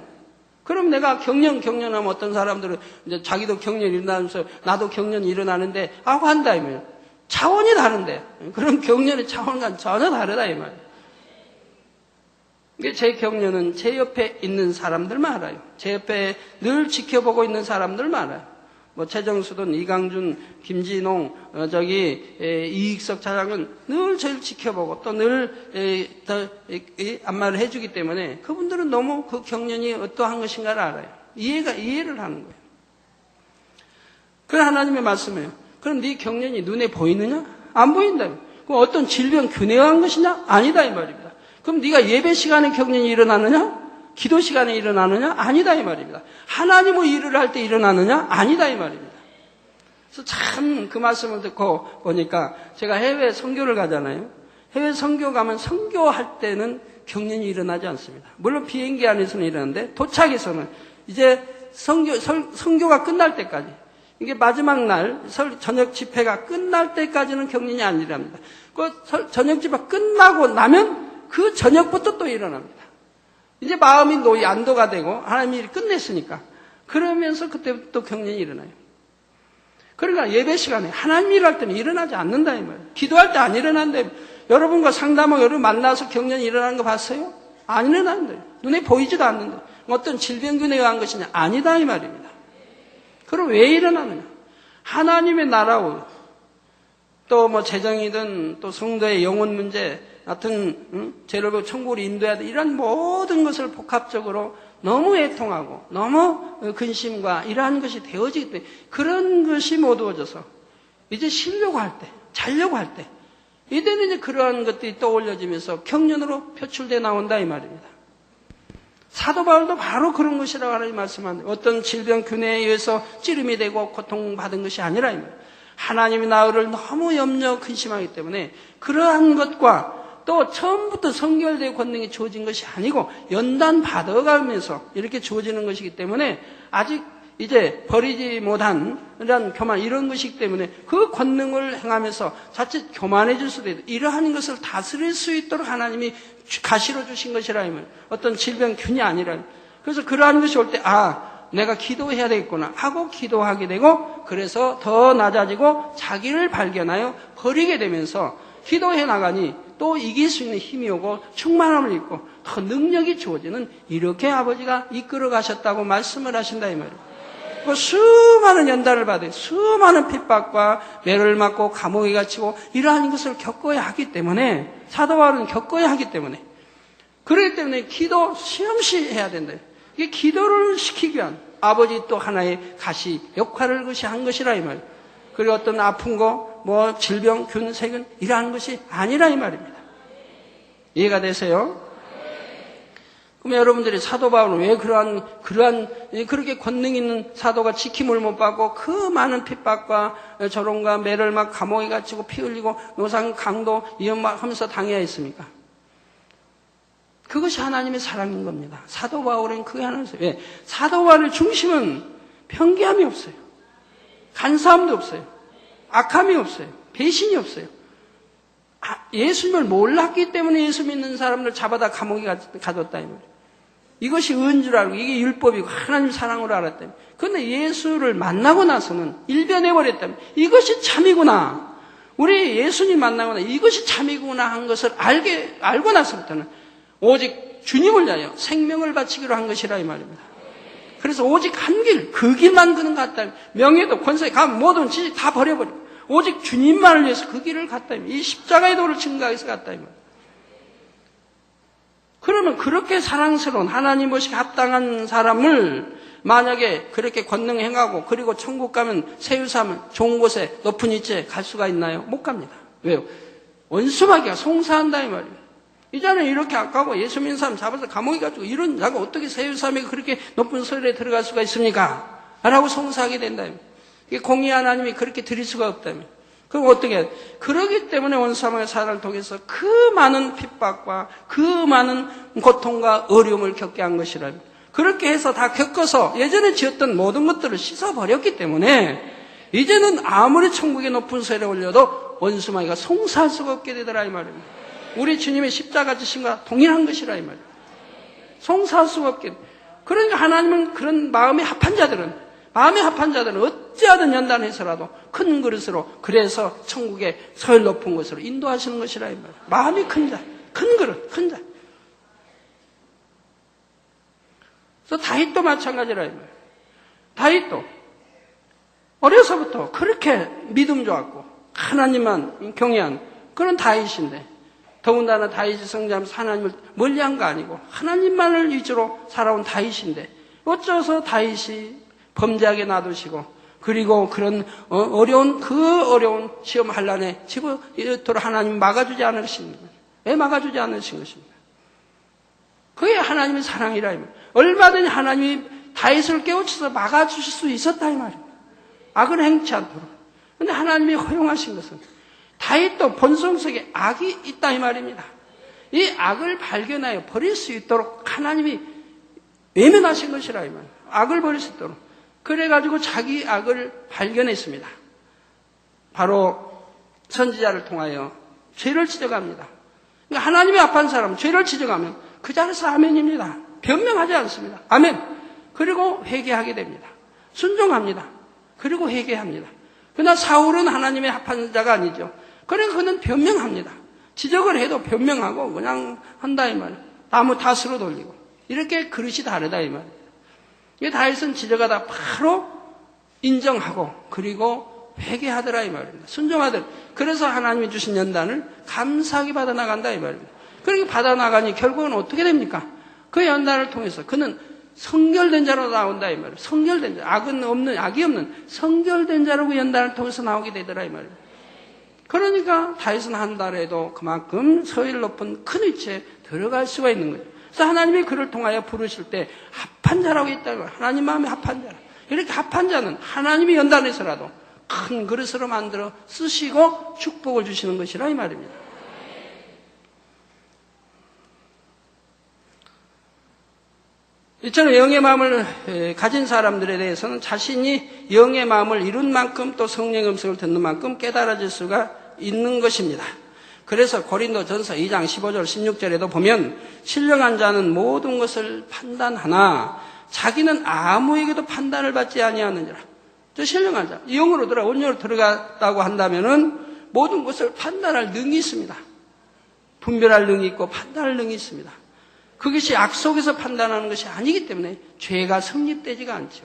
그럼 내가 경련하면 어떤 사람들은 이제 자기도 경련이 일어나면서 나도 경련이 일어나는데 하고 한다 이 말. 차원이 다른데. 그럼 경련의 차원과 전혀 다르다 이 말. 제 경련은 제 옆에 있는 사람들만 알아요. 제 옆에 늘 지켜보고 있는 사람들만 알아요. 최정수든 이강준, 김진홍, 이익석 차장은 늘 저를 지켜보고 또 늘 안마를 해주기 때문에 그분들은 너무 그 경련이 어떠한 것인가를 알아요. 이해를 하는 거예요. 그럼 하나님의 말씀이에요. 그럼 네 경련이 눈에 보이느냐? 안 보인다. 그럼 어떤 질병 균에 의한 것이냐? 아니다 이 말입니다. 그럼 네가 예배 시간에 경련이 일어나느냐? 기도 시간에 일어나느냐? 아니다 이 말입니다. 하나님의 일을 할 때 일어나느냐? 아니다 이 말입니다. 그래서 참 그 말씀을 듣고 보니까 제가 해외 선교를 가잖아요. 해외 선교 가면 선교할 때는 경련이 일어나지 않습니다. 물론 비행기 안에서는 일어나는데 도착에서는 이제 선교가 끝날 때까지 이게 마지막 날 저녁 집회가 끝날 때까지는 경련이 안 일어납니다. 그 저녁 집회가 끝나고 나면 그 저녁부터 또 일어납니다. 이제 마음이 안도가 되고 하나님이 끝냈으니까 그러면서 그때부터 또 경련이 일어나요. 그러니까 예배 시간에 하나님 일할 때는 일어나지 않는다 이 말이에요. 기도할 때 안 일어난다. 여러분과 상담하고 여러분 만나서 경련이 일어나는 거 봤어요? 안 일어난다. 눈에 보이지도 않는다. 어떤 질병균에 의한 것이냐? 아니다 이 말입니다. 그럼 왜 일어나느냐? 하나님의 나라고 또 재정이든 또 성도의 영혼 문제 같은 죄를 천국으로 인도해야 돼. 이런 모든 것을 복합적으로 너무 애통하고 너무 근심과 이러한 것이 되어지기 때문에 그런 것이 모두어져서 이제 쉬려고 할 때, 자려고 할 때 이때는 이제 그러한 것들이 떠올려지면서 경련으로 표출되어 나온다 이 말입니다. 사도 바울도 바로 그런 것이라고 하나님 말씀하는데 어떤 질병균에 의해서 찌름이 되고 고통받은 것이 아니라 이 말입니다. 하나님이 나를 너무 염려 근심하기 때문에 그러한 것과 또 처음부터 성결되어 권능이 주어진 것이 아니고 연단 받아가면서 이렇게 주어지는 것이기 때문에 아직 이제 버리지 못한 이런 교만 이런 것이기 때문에 그 권능을 행하면서 자칫 교만해질 수도 있다. 이러한 것을 다스릴 수 있도록 하나님이 가시로 주신 것이라 하면 어떤 질병균이 아니라 그래서 그러한 것이 올 때 내가 기도해야 되겠구나 하고 기도하게 되고 그래서 더 낮아지고 자기를 발견하여 버리게 되면서 기도해 나가니 또 이길 수 있는 힘이 오고 충만함을 입고 더 능력이 주어지는 이렇게 아버지가 이끌어 가셨다고 말씀을 하신다 이 말이에요. 수많은 연단을 받아요. 수많은 핍박과 매를 맞고 감옥에 갇히고 이러한 것을 겪어야 하기 때문에 사도 바울은 겪어야 하기 때문에 그렇기 때문에 기도 시험시 해야 된다. 이게 기도를 시키기 위한 아버지 또 하나의 가시 역할을 그것이 한 것이라 이 말이에요. 그리고 어떤 아픈 거 질병, 균, 세균 이러한 것이 아니라 이 말입니다. 이해가 되세요? 그럼 여러분들이 사도 바울은 왜 그렇게 권능 있는 사도가 지킴을 못 받고 그 많은 핍박과 조롱과 매를 막 감옥에 갇히고 피 흘리고 노상 강도 위험하면서 당해야 했습니까? 그것이 하나님의 사랑인 겁니다. 사도 바울은 그게 하나였어요. 왜? 사도 바울의 중심은 편견함이 없어요. 간사함도 없어요. 악함이 없어요. 배신이 없어요. 예수님을 몰랐기 때문에 예수 믿는 사람들 잡아다 감옥에 가뒀다 이 말이에요. 이것이 은 줄 알고 이게 율법이고 하나님 사랑으로 알았다면 그런데 예수를 만나고 나서는 일변해버렸다면 이것이 참이구나. 우리 예수님 만나고 이것이 참이구나 한 것을 알고 나서부터는 오직 주님을 위하여 생명을 바치기로 한 것이라 이 말입니다. 그래서 오직 한 길, 그 길만 그는 갔다. 명예도 권세, 감, 모든 지식 다 버려버리고 오직 주님만을 위해서 그 길을 갔다. 이 십자가의 도를 증거해서 갔다. 그러면 그렇게 사랑스러운 하나님 보시기 합당한 사람을 만약에 그렇게 권능 행하고 그리고 천국 가면 세유사면 좋은 곳에 높은 위치에 갈 수가 있나요? 못 갑니다. 왜요? 원수마귀가 송사한다 이 말이에요. 이제는 이렇게 아까워 예수 믿는 사람 잡아서 감옥에 가지고 이런 자가 어떻게 세유사람이 그렇게 높은 소리에 들어갈 수가 있습니까? 라고 송사하게 된다며. 이게 공의 하나님이 그렇게 드릴 수가 없다며. 그럼 어떻게 해요? 그러기 때문에 원수마귀의 사단을 통해서 그 많은 핍박과 그 많은 고통과 어려움을 겪게 한 것이라며. 그렇게 해서 다 겪어서 예전에 지었던 모든 것들을 씻어버렸기 때문에 이제는 아무리 천국의 높은 소리에 올려도 원수마귀가 송사할 수가 없게 되더라 이 말입니다. 우리 주님의 십자가 지심과 동일한 것이라 이 말입니다. 송사할 수가 없게. 그러니까 하나님은 그런 마음이 합한 자들은 어찌하든 연단해서라도 큰 그릇으로 그래서 천국의 설 높은 곳으로 인도하시는 것이라 이 말입니다. 마음이 큰 자, 큰 그릇, 큰 자. 그래서 다윗도 마찬가지라 이 말이에요. 다윗도 어려서부터 그렇게 믿음 좋았고 하나님만 경외한 그런 다윗인데 더군다나 다윗이 성장하면서 하나님을 멀리한 거 아니고 하나님만을 위주로 살아온 다윗인데 어쩌서 다윗이 범죄하게 놔두시고 그리고 그런 어려운 시험 환란에 집어넣도록 하나님 막아주지 않으신 거예요. 왜 막아주지 않으신 것입니까? 그게 하나님의 사랑이라 이 말이에요. 얼마든지 하나님이 다윗을 깨우쳐서 막아주실 수 있었다 이 말입니다. 악을 행치 않도록. 그런데 하나님이 허용하신 것은 다윗도 본성 속에 악이 있다 이 말입니다. 이 악을 발견하여 버릴 수 있도록 하나님이 외면하신 것이라 이 말이에요. 악을 버릴 수 있도록. 그래가지고 자기 악을 발견했습니다. 바로 선지자를 통하여 죄를 지적합니다. 그러니까 하나님이 합한 사람은 죄를 지적하면 그 자리에서 아멘입니다. 변명하지 않습니다. 아멘. 그리고 회개하게 됩니다. 순종합니다. 그리고 회개합니다. 그러나 사울은 하나님의 합한 자가 아니죠. 그러니까 그는 변명합니다. 지적을 해도 변명하고 그냥 한다 이 말이에요. 나무 탓으로 돌리고. 이렇게 그릇이 다르다 이 말이에요. 이 다윗은 지적하다 바로 인정하고 그리고 회개하더라 이 말입니다. 순종하더라. 그래서 하나님이 주신 연단을 감사하게 받아나간다 이 말입니다. 그러니까 받아나가니 결국은 어떻게 됩니까? 그 연단을 통해서 그는 성결된 자로 나온다 이 말이에요. 성결된 자. 악이 없는 성결된 자로 그 연단을 통해서 나오게 되더라 이 말이에요. 그러니까 다윗은 한 달에도 그만큼 서일 높은 큰 위치에 들어갈 수가 있는 거예요. 그래서 하나님이 그를 통하여 부르실 때 합한 자라고 있다는 거예요. 하나님 마음에 합한 자라. 이렇게 합한 자는 하나님이 연단해서라도 큰 그릇으로 만들어 쓰시고 축복을 주시는 것이라 이 말입니다. 이처럼 영의 마음을 가진 사람들에 대해서는 자신이 영의 마음을 이룬 만큼 또 성령의 음성을 듣는 만큼 깨달아질 수가 있는 것입니다. 그래서 고린도전서 2장 15절 16절에도 보면 신령한 자는 모든 것을 판단하나 자기는 아무에게도 판단을 받지 아니하느니라. 저 신령한 자, 영으로 온유로 들어갔다고 한다면은 모든 것을 판단할 능이 있습니다. 분별할 능이 있고 판단할 능이 있습니다. 그것이 악 속에서 판단하는 것이 아니기 때문에 죄가 성립되지가 않죠.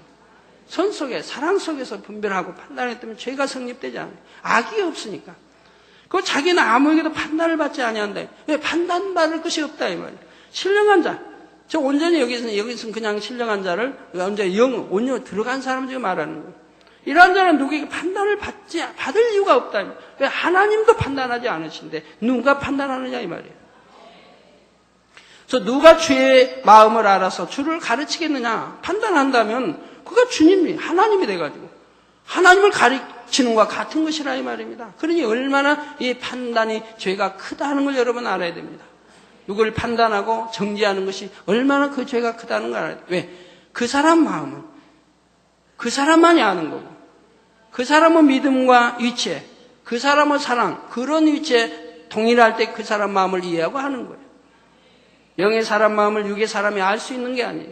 선 속에, 사랑 속에서 분별하고 판단하기 때문에 죄가 성립되지 않아요. 악이 없으니까. 그 자기는 아무에게도 판단을 받지 아니한다. 왜? 판단받을 것이 없다 이 말이에요. 신령한 자. 저 온전히 여기서는 그냥 신령한 자를 언제 온유로 들어간 사람 지금 말하는 거예요. 이러한 자는 누구에게 판단을 받을 이유가 없다. 왜? 하나님도 판단하지 않으신데 누가 판단하느냐 이 말이에요. 그래서 누가 주의 마음을 알아서 주를 가르치겠느냐 판단한다면 그가 주님이 하나님이 돼가지고 하나님을 가르치는 것과 같은 것이라 이 말입니다. 그러니 얼마나 이 판단이 죄가 크다는 걸 여러분 알아야 됩니다. 누구를 판단하고 정죄하는 것이 얼마나 그 죄가 크다는 걸 알아야 돼요. 왜? 그 사람 마음은 그 사람만이 아는 거고 그 사람의 믿음과 위치에 그 사람의 사랑 그런 위치에 동일할 때 그 사람 마음을 이해하고 하는 거예요. 영의 사람 마음을 육의 사람이 알 수 있는 게 아니에요.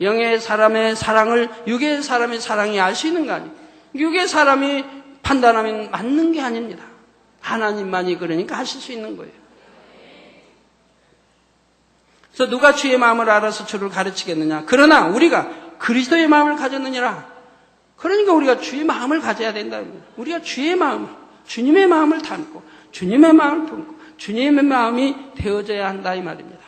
영의 사람의 사랑을 육의 사람의 사랑이 알 수 있는 거 아니에요. 육의 사람이 판단하면 맞는 게 아닙니다. 하나님만이 그러니까 하실 수 있는 거예요. 그래서 누가 주의 마음을 알아서 주를 가르치겠느냐. 그러나 우리가 그리스도의 마음을 가졌느니라. 그러니까 우리가 주의 마음을 가져야 된다. 우리가 주의 마음, 주님의 마음을 담고 주님의 마음을 품고 주님의 마음이 되어져야 한다 이 말입니다.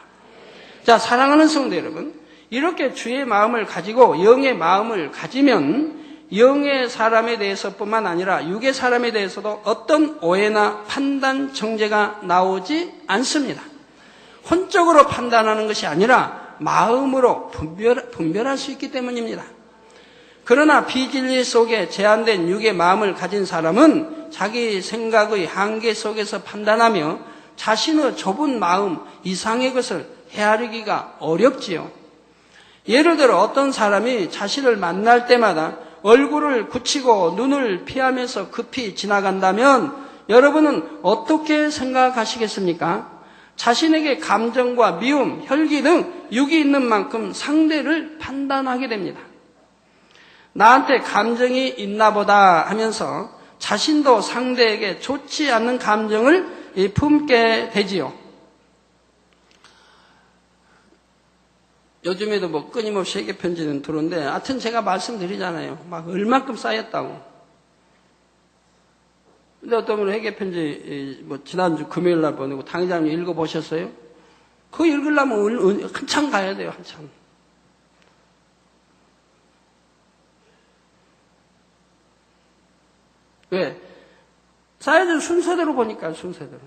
자, 사랑하는 성도 여러분, 이렇게 주의 마음을 가지고 영의 마음을 가지면 영의 사람에 대해서뿐만 아니라 육의 사람에 대해서도 어떤 오해나 판단, 정죄가 나오지 않습니다. 혼적으로 판단하는 것이 아니라 마음으로 분별할 수 있기 때문입니다. 그러나 비진리 속에 제한된 육의 마음을 가진 사람은 자기 생각의 한계 속에서 판단하며 자신의 좁은 마음 이상의 것을 헤아리기가 어렵지요. 예를 들어 어떤 사람이 자신을 만날 때마다 얼굴을 굳히고 눈을 피하면서 급히 지나간다면 여러분은 어떻게 생각하시겠습니까? 자신에게 감정과 미움, 혈기 등 육이 있는 만큼 상대를 판단하게 됩니다. 나한테 감정이 있나 보다 하면서 자신도 상대에게 좋지 않는 감정을 품게 되지요. 요즘에도 뭐 끊임없이 회개 편지는 들어오는데, 하여튼 제가 말씀드리잖아요. 막 얼만큼 쌓였다고. 근데 어떤 분은 회개 편지 뭐 지난주 금요일 날 보내고 당회장님 읽어보셨어요? 그거 읽으려면 한참 가야 돼요, 한참. 왜? 쌓여진 순서대로 보니까, 순서대로.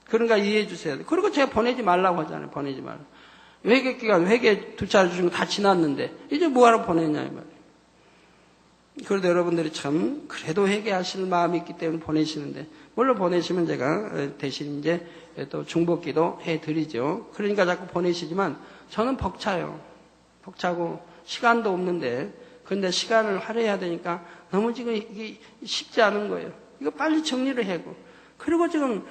그러니까 이해해 주셔야 돼요. 그리고 제가 보내지 말라고 하잖아요, 보내지 말라고. 회개 기간, 회개 두 차례 주신 거 다 지났는데, 이제 뭐하러 보냈냐, 이 말이에요. 그래도 여러분들이 참, 그래도 회개하실 마음이 있기 때문에 보내시는데, 물론 보내시면 제가 대신 이제 또 중복기도 해드리죠. 그러니까 자꾸 보내시지만, 저는 벅차요. 벅차고, 시간도 없는데, 근데 시간을 할애해야 되니까, 너무 지금 이게 쉽지 않은 거예요. 이거 빨리 정리를 하고. 그리고 지금,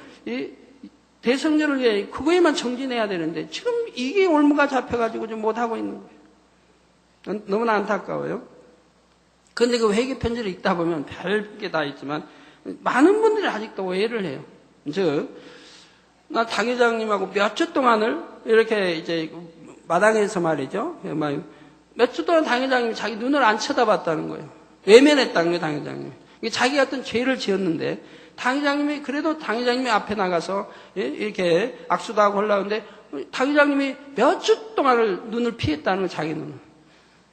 대성전을 위해 그거에만 정진해야 되는데 지금 이게 올무가 잡혀가지고 좀 못하고 있는 거예요. 너무나 안타까워요. 그런데 그 회개 편지를 읽다 보면 별게 다 있지만 많은 분들이 아직도 오해를 해요. 나 당회장님하고 몇 주 동안을 이렇게 이제 마당에서 말이죠. 몇 주 동안 당회장님이 자기 눈을 안 쳐다봤다는 거예요. 외면했다는 거예요, 당회장님이. 자기가 어떤 죄를 지었는데 당회장님이 그래도 당회장님이 앞에 나가서 이렇게 악수도 하고 하려는데 당회장님이 몇 주 동안을 눈을 피했다는 거예요, 자기 눈을.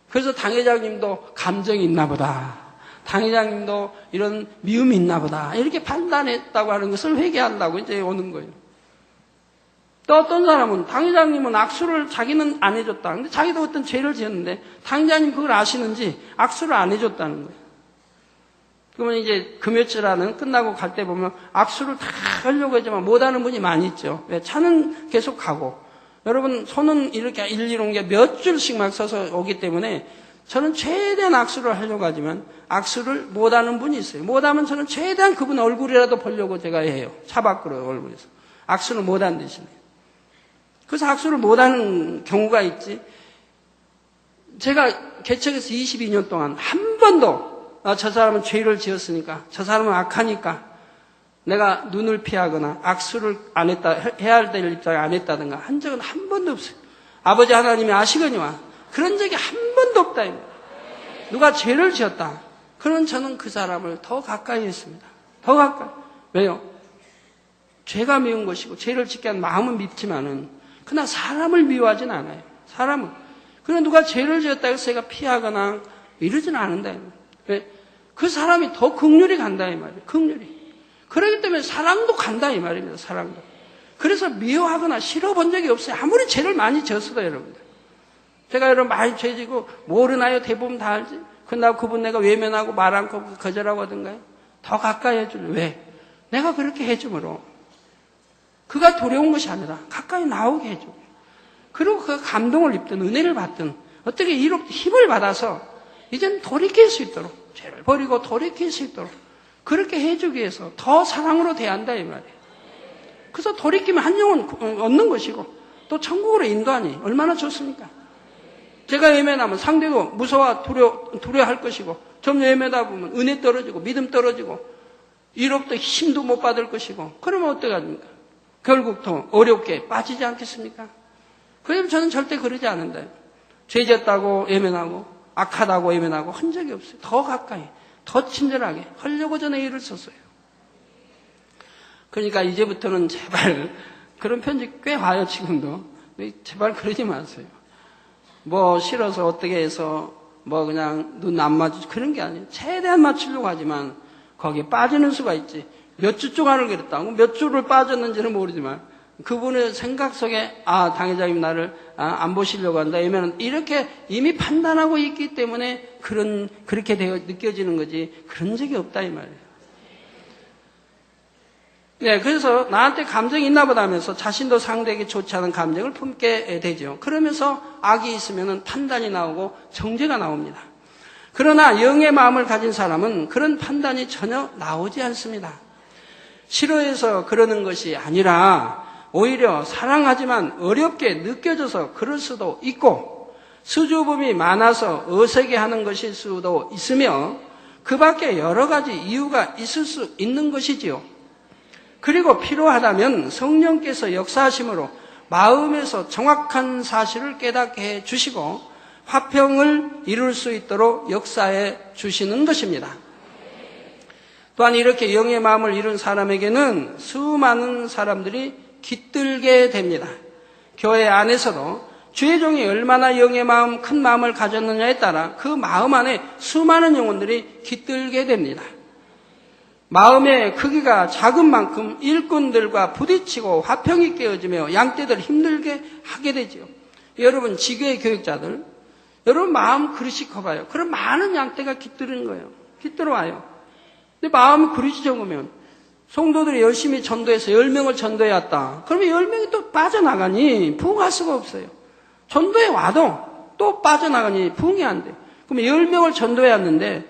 그래서 당회장님도 감정이 있나 보다. 당회장님도 이런 미움이 있나 보다. 이렇게 판단했다고 하는 것을 회개한다고 이제 오는 거예요. 또 어떤 사람은 당회장님은 악수를 자기는 안 해줬다. 근데 자기도 어떤 죄를 지었는데 당회장님 그걸 아시는지 악수를 안 해줬다는 거예요. 그러면 이제 금요일하는 끝나고 갈 때 보면 악수를 다 하려고 하지만 못하는 분이 많이 있죠. 왜? 차는 계속 가고. 여러분 손은 이렇게 일일이 게 몇 줄씩 막 써서 오기 때문에 저는 최대한 악수를 하려고 하지만 악수를 못하는 분이 있어요. 못하면 저는 최대한 그분 얼굴이라도 보려고 제가 해요. 차 밖으로 얼굴에서. 악수를 못한 대신에. 그래서 악수를 못하는 경우가 있지. 제가 개척해서 22년 동안 한 번도 저 사람은 죄를 지었으니까, 저 사람은 악하니까 내가 눈을 피하거나 악수를 안 했다, 해야 할 때 입장에 안 했다든가 한 적은 한 번도 없어요. 아버지 하나님이 아시거니와 그런 적이 한 번도 없다. 누가 죄를 지었다. 그러면 저는 그 사람을 더 가까이 했습니다. 더 가까이. 왜요? 죄가 미운 것이고 죄를 짓게 한 마음은 밉지만은 그러나 사람을 미워하진 않아요. 사람은. 그러나 누가 죄를 지었다 해서 제가 피하거나 이러지는 않는다. 왜? 그 사람이 더 긍휼히 간다 이 말이에요. 긍휼히. 그렇기 때문에 사랑도 간다 이 말입니다. 사랑도. 그래서 미워하거나 싫어본 적이 없어요. 아무리 죄를 많이 지었어도 여러분들. 제가 여러분 많이 죄지고 모르나요? 대부분 다 알지. 그런다고 그분 내가 외면하고 말 않고 거절하고 하던가요? 더 가까이 해주려. 왜? 내가 그렇게 해줌으로 그가 두려운 것이 아니라 가까이 나오게 해주고 그리고 그가 감동을 입든 은혜를 받든 어떻게 이렇게 힘을 받아서 이제는 돌이킬 수 있도록 죄를 버리고 돌이킬 수 있도록 그렇게 해주기 위해서 더 사랑으로 대한다 이 말이에요. 그래서 돌이키면 한 영혼 얻는 것이고 또 천국으로 인도하니 얼마나 좋습니까? 제가 외면하면 상대도 무서워 두려워할 것이고 좀 외면하다 보면 은혜 떨어지고 믿음 떨어지고 이로부터 힘도 못 받을 것이고 그러면 어떻게 합니까? 결국 더 어렵게 빠지지 않겠습니까? 그래서 저는 절대 그러지 않는다. 죄졌다고 외면하고 악하다고 외면하고 한 적이 없어요. 더 가까이, 더 친절하게 하려고 전에 애를 썼어요. 그러니까 이제부터는 제발 그런 편지 꽤 와요 지금도. 제발 그러지 마세요. 뭐 싫어서 어떻게 해서 뭐 그냥 눈 안 맞추고 그런 게 아니에요. 최대한 맞추려고 하지만 거기에 빠지는 수가 있지. 몇 주 동안을 그랬다고 몇 주를 빠졌는지는 모르지만 그분의 생각 속에 당회장님 나를 안 보시려고 한다. 이러면 이렇게 이미 판단하고 있기 때문에 그렇게 느껴지는 거지. 그런 적이 없다 이 말이에요. 네, 그래서 나한테 감정이 있나 보다 하면서 자신도 상대에게 좋지 않은 감정을 품게 되죠. 그러면서 악이 있으면 판단이 나오고 정죄가 나옵니다. 그러나 영의 마음을 가진 사람은 그런 판단이 전혀 나오지 않습니다. 싫어해서 그러는 것이 아니라 오히려 사랑하지만 어렵게 느껴져서 그럴 수도 있고 수줍음이 많아서 어색해 하는 것일 수도 있으며 그 밖에 여러 가지 이유가 있을 수 있는 것이지요. 그리고 필요하다면 성령께서 역사하심으로 마음에서 정확한 사실을 깨닫게 해 주시고 화평을 이룰 수 있도록 역사해 주시는 것입니다. 또한 이렇게 영의 마음을 이룬 사람에게는 수많은 사람들이 깃들게 됩니다. 교회 안에서도 주의 종이 얼마나 영의 마음, 큰 마음을 가졌느냐에 따라 그 마음 안에 수많은 영혼들이 깃들게 됩니다. 마음의 크기가 작은 만큼 일꾼들과 부딪히고 화평이 깨어지며 양떼들 힘들게 하게 되지요. 여러분 지교의 교육자들, 여러분 마음 그릇이 커봐요. 그럼 많은 양떼가 깃드는 거예요. 깃들어 와요. 근데 마음 그릇이 적으면 성도들이 열심히 전도해서 10명을 전도해 왔다. 그러면 10명이 또 빠져나가니 부흥할 수가 없어요. 전도해 와도 또 빠져나가니 부흥이 안 돼. 그러면 10명을 전도해 왔는데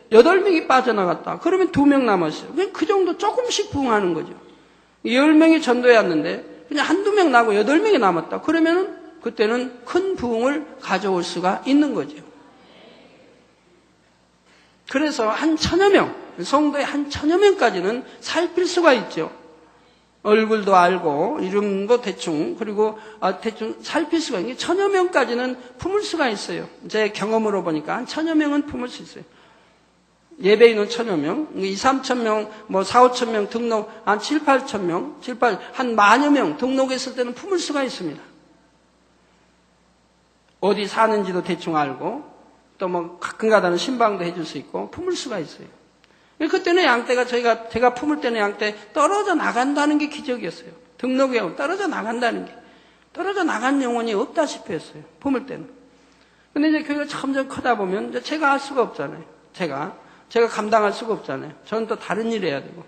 8명이 빠져나갔다. 그러면 2명 남았어요. 그냥 그 정도 조금씩 부흥하는 거죠. 10명이 전도해 왔는데 그냥 한두 명 나고 8명이 남았다. 그러면은 그때는 큰 부흥을 가져올 수가 있는 거죠. 그래서 한 1000여 명, 성도의 한 1000여 명까지는 살필 수가 있죠. 얼굴도 알고 이름도 대충 그리고 대충 살필 수가 있는 게 1000여 명까지는 품을 수가 있어요. 제 경험으로 보니까 한 1000여 명은 품을 수 있어요. 예배인은 1000여 명, 2, 3천 명, 4, 5천 명 등록, 한 7, 8천 명, 한 10,000여 명 등록했을 때는 품을 수가 있습니다. 어디 사는지도 대충 알고, 또 가끔가다는 신방도 해줄 수 있고, 품을 수가 있어요. 그때는 양떼가 제가 품을 때는 양떼 떨어져 나간다는 게 기적이었어요. 등록이 하고 떨어져 나간다는 게. 떨어져 나간 영혼이 없다시피 했어요. 품을 때는. 근데 이제 교회가 점점 크다 보면 이제 제가 할 수가 없잖아요. 제가 감당할 수가 없잖아요. 저는 또 다른 일 해야 되고.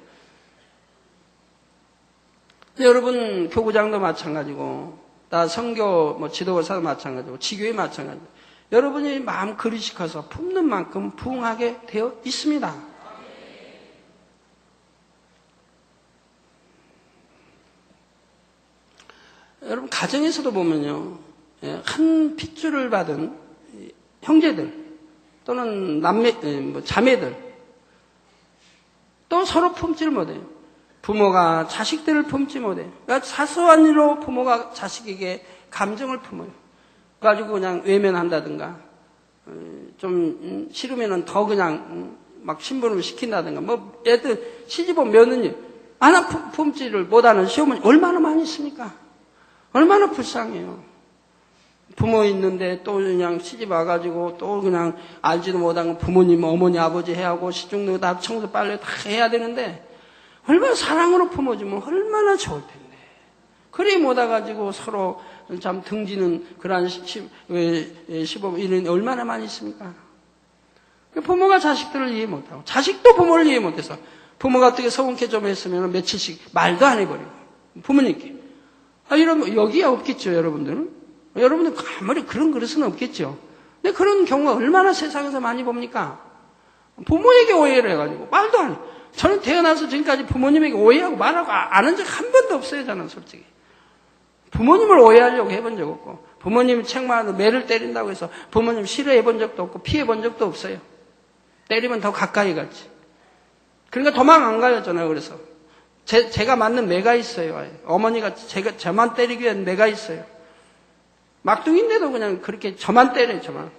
여러분, 교구장도 마찬가지고, 나 선교, 지도교사도 마찬가지고, 지교회 마찬가지고. 여러분이 마음 그릇이 커서 품는 만큼 부흥하게 되어 있습니다. 여러분, 가정에서도 보면요, 한 핏줄을 받은 형제들, 또는 자매들 또 서로 품지를 못해요. 부모가 자식들을 품지 못해요. 그러니까 사소한 일로 부모가 자식에게 감정을 품어요. 그래가지고 그냥 외면한다든가 좀 싫으면은 더 그냥 막 심부름을 시킨다든가 애들 시집온 며느리 하나 품지를 못하는 시어머니 얼마나 많이 있습니까? 얼마나 불쌍해요. 부모 있는데 또 그냥 시집 와가지고 또 그냥 알지도 못한 부모님, 어머니, 아버지 해야 하고 시중도 다 청소 빨래 다 해야 되는데 얼마나 사랑으로 품어주면 얼마나 좋을 텐데. 그리 못 와가지고 서로 참 등지는 그러한 시범 이런 얼마나 많이 있습니까? 부모가 자식들을 이해 못하고 자식도 부모를 이해 못해서 부모가 어떻게 서운케 좀 했으면 며칠씩 말도 안 해버리고 부모님께. 이러면 여기에 없겠죠, 여러분들은? 여러분들 아무리 그런 그릇은 없겠죠. 근데 그런 경우가 얼마나 세상에서 많이 봅니까? 부모에게 오해를 해가지고 말도 안 해. 저는 태어나서 지금까지 부모님에게 오해하고 말하고 아는 적 한 번도 없어요, 저는 솔직히. 부모님을 오해하려고 해본 적 없고 부모님 책망하고 매를 때린다고 해서 부모님 싫어해본 적도 없고 피해본 적도 없어요. 때리면 더 가까이 갔지. 그러니까 도망 안 가요, 저는. 그래서 제가 맞는 매가 있어요. 어머니가 저만 때리기 위한 매가 있어요. 막둥인데도 그냥 그렇게 저만 때려요, 저만.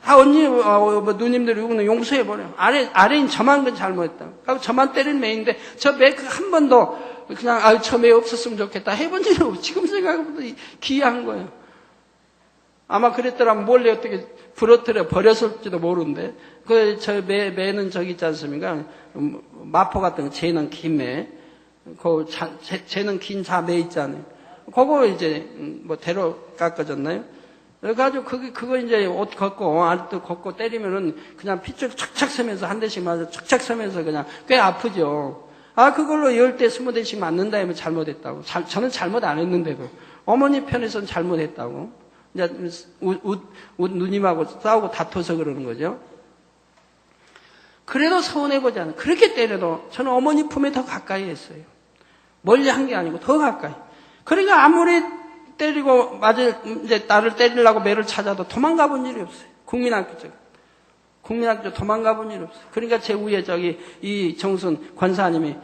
다 언니, 누님들이 용서해버려요. 아래인 저만 그 잘못했다. 그리고 저만 때린 매인데, 저 매 한 번도 그냥, 저 매 없었으면 좋겠다. 해본 적이 없고, 지금 생각해보면 기이한 거예요. 아마 그랬더라면 몰래 어떻게 부러뜨려 버렸을지도 모르는데, 저 매는 저기 있지 않습니까? 마포 같은 거, 재는 긴 매. 재는 긴 자매 있잖아요. 그거 이제, 대로 깎아졌나요? 그래가지고 그거 이제 옷 걷고, 아직도 걷고 때리면은 그냥 핏줄 착착 서면서 한 대씩 맞아 착착 서면서 그냥 꽤 아프죠. 그걸로 10대, 20대씩 맞는다 하면 잘못했다고. 저는 잘못 안 했는데도. 어머니 편에서는 잘못했다고. 이제 누님하고 싸우고 다퉈서 그러는 거죠. 그래도 서운해보지 않아요. 그렇게 때려도 저는 어머니 품에 더 가까이 했어요. 멀리 한 게 아니고 더 가까이. 그러니까 아무리 때리고 이제 나를 때리려고 매를 찾아도 도망가 본 일이 없어요. 국민학교 도망가 본 일이 없어요. 그러니까 제 위에 이 정순 권사님이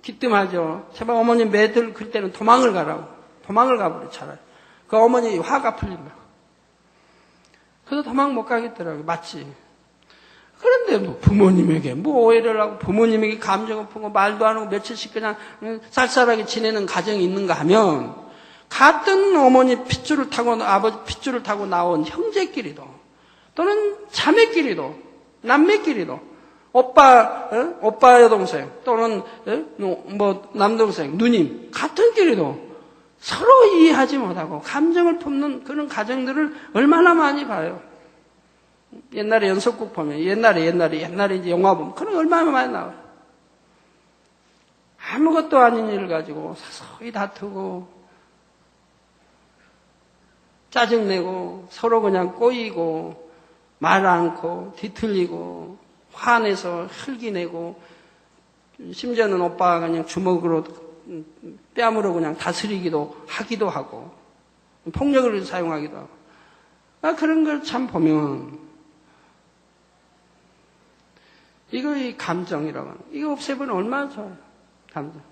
기뜸하죠. 제발 어머니 매들 그럴 때는 도망을 가버려 차라리. 그 어머니 화가 풀린다. 그래서 도망 못 가겠더라고요. 맞지. 그런데 부모님에게 오해를 하고 부모님에게 감정을 품고 말도 안 하고 며칠씩 그냥 쌀쌀하게 지내는 가정이 있는가 하면, 같은 어머니 핏줄을 타고 아버지 핏줄을 타고 나온 형제끼리도 또는 자매끼리도 남매끼리도 오빠 여동생 또는 남동생 누님 같은 끼리도 서로 이해하지 못하고 감정을 품는 그런 가정들을 얼마나 많이 봐요. 옛날에 연속극 보면 옛날에 이제 영화 보면 그런 거 얼마나 많이 나와요. 아무것도 아닌 일을 가지고 서서히 다투고 짜증내고 서로 그냥 꼬이고 말 않고 뒤틀리고 화내서 흙이내고, 심지어는 오빠가 그냥 주먹으로 뺨으로 그냥 다스리기도 하기도 하고 폭력을 사용하기도 하고. 그런 걸 참 보면 이 감정이라고 하는 이거 없애버리면 얼마나 좋아요. 감정.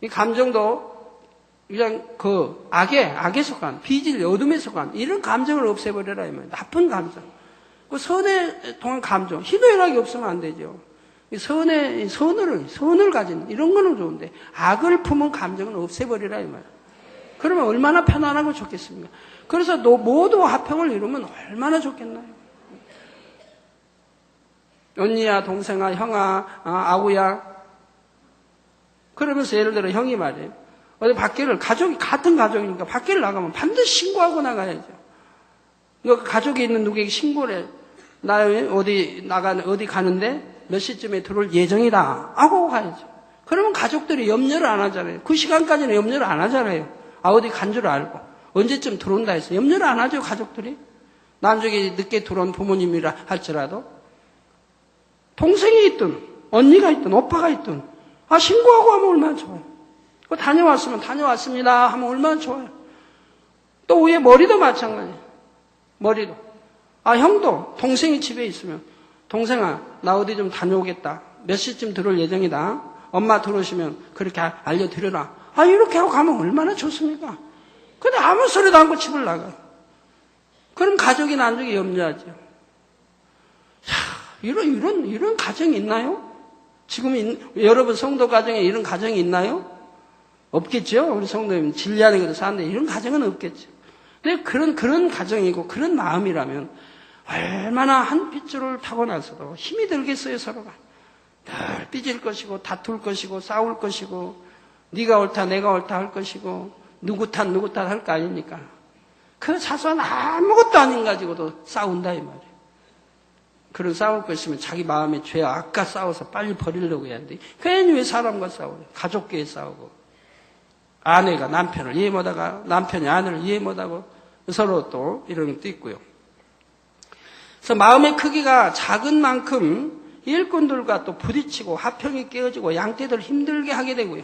이 감정도 그냥 악에 속한, 비질 어둠에 속한 이런 감정을 없애버려라 이 말이에요. 나쁜 감정. 선에 통한 감정, 희노애락이 없으면 안 되죠. 선을 가진 이런 거는 좋은데 악을 품은 감정은 없애버리라 이 말이에요. 그러면 얼마나 편안하고 좋겠습니까? 그래서 모두 화평을 이루면 얼마나 좋겠나요? 언니야, 동생아, 형아, 아우야. 그러면서 예를 들어 형이 말이에요. 어디 같은 가족이니까 밖에를 나가면 반드시 신고하고 나가야죠. 가족이 있는 누구에게 신고를 해. 나 어디 가는데 몇 시쯤에 들어올 예정이다 하고 가야죠. 그러면 가족들이 염려를 안 하잖아요. 그 시간까지는 염려를 안 하잖아요. 어디 간 줄 알고 언제쯤 들어온다 해서 염려를 안 하죠. 가족들이. 나중에 늦게 들어온 부모님이라 할지라도 동생이 있든 언니가 있든 오빠가 있든 신고하고 하면 얼마나 좋아요. 다녀왔으면 다녀왔습니다 하면 얼마나 좋아요. 또 위에 머리도 마찬가지예요. 머리도. 형도 동생이 집에 있으면 동생아 나 어디 좀 다녀오겠다. 몇 시쯤 들어올 예정이다. 엄마 들어오시면 그렇게 알려드려라. 이렇게 하고 가면 얼마나 좋습니까? 근데 아무 소리도 않고 집을 나가요. 그럼 가족이 나중에 염려하죠. 이런 가정이 있나요? 지금 여러분 성도 가정에 이런 가정이 있나요? 없겠죠? 우리 성도님 진리 안에 그래서 사는데 이런 가정은 없겠죠. 근데 그런 가정이고 그런 마음이라면 얼마나 한 핏줄을 타고 나서도 힘이 들겠어요, 서로가. 늘 삐질 것이고 다툴 것이고 싸울 것이고 네가 옳다 내가 옳다 할 것이고 누구 탓 할 거 아닙니까? 그 사소한 아무것도 아닌 가지고도 싸운다 이 말이에요. 그런 싸울 거 있으면 자기 마음에 죄 아까 싸워서 빨리 버리려고 해야 하는데 괜히 왜 사람과 싸워요? 가족끼리 싸우고 아내가 남편을 이해 못하고 남편이 아내를 이해 못하고 서로 또 이런 것도 있고요. 그래서 마음의 크기가 작은 만큼 일꾼들과 또 부딪히고 화평이 깨어지고 양떼들 힘들게 하게 되고요.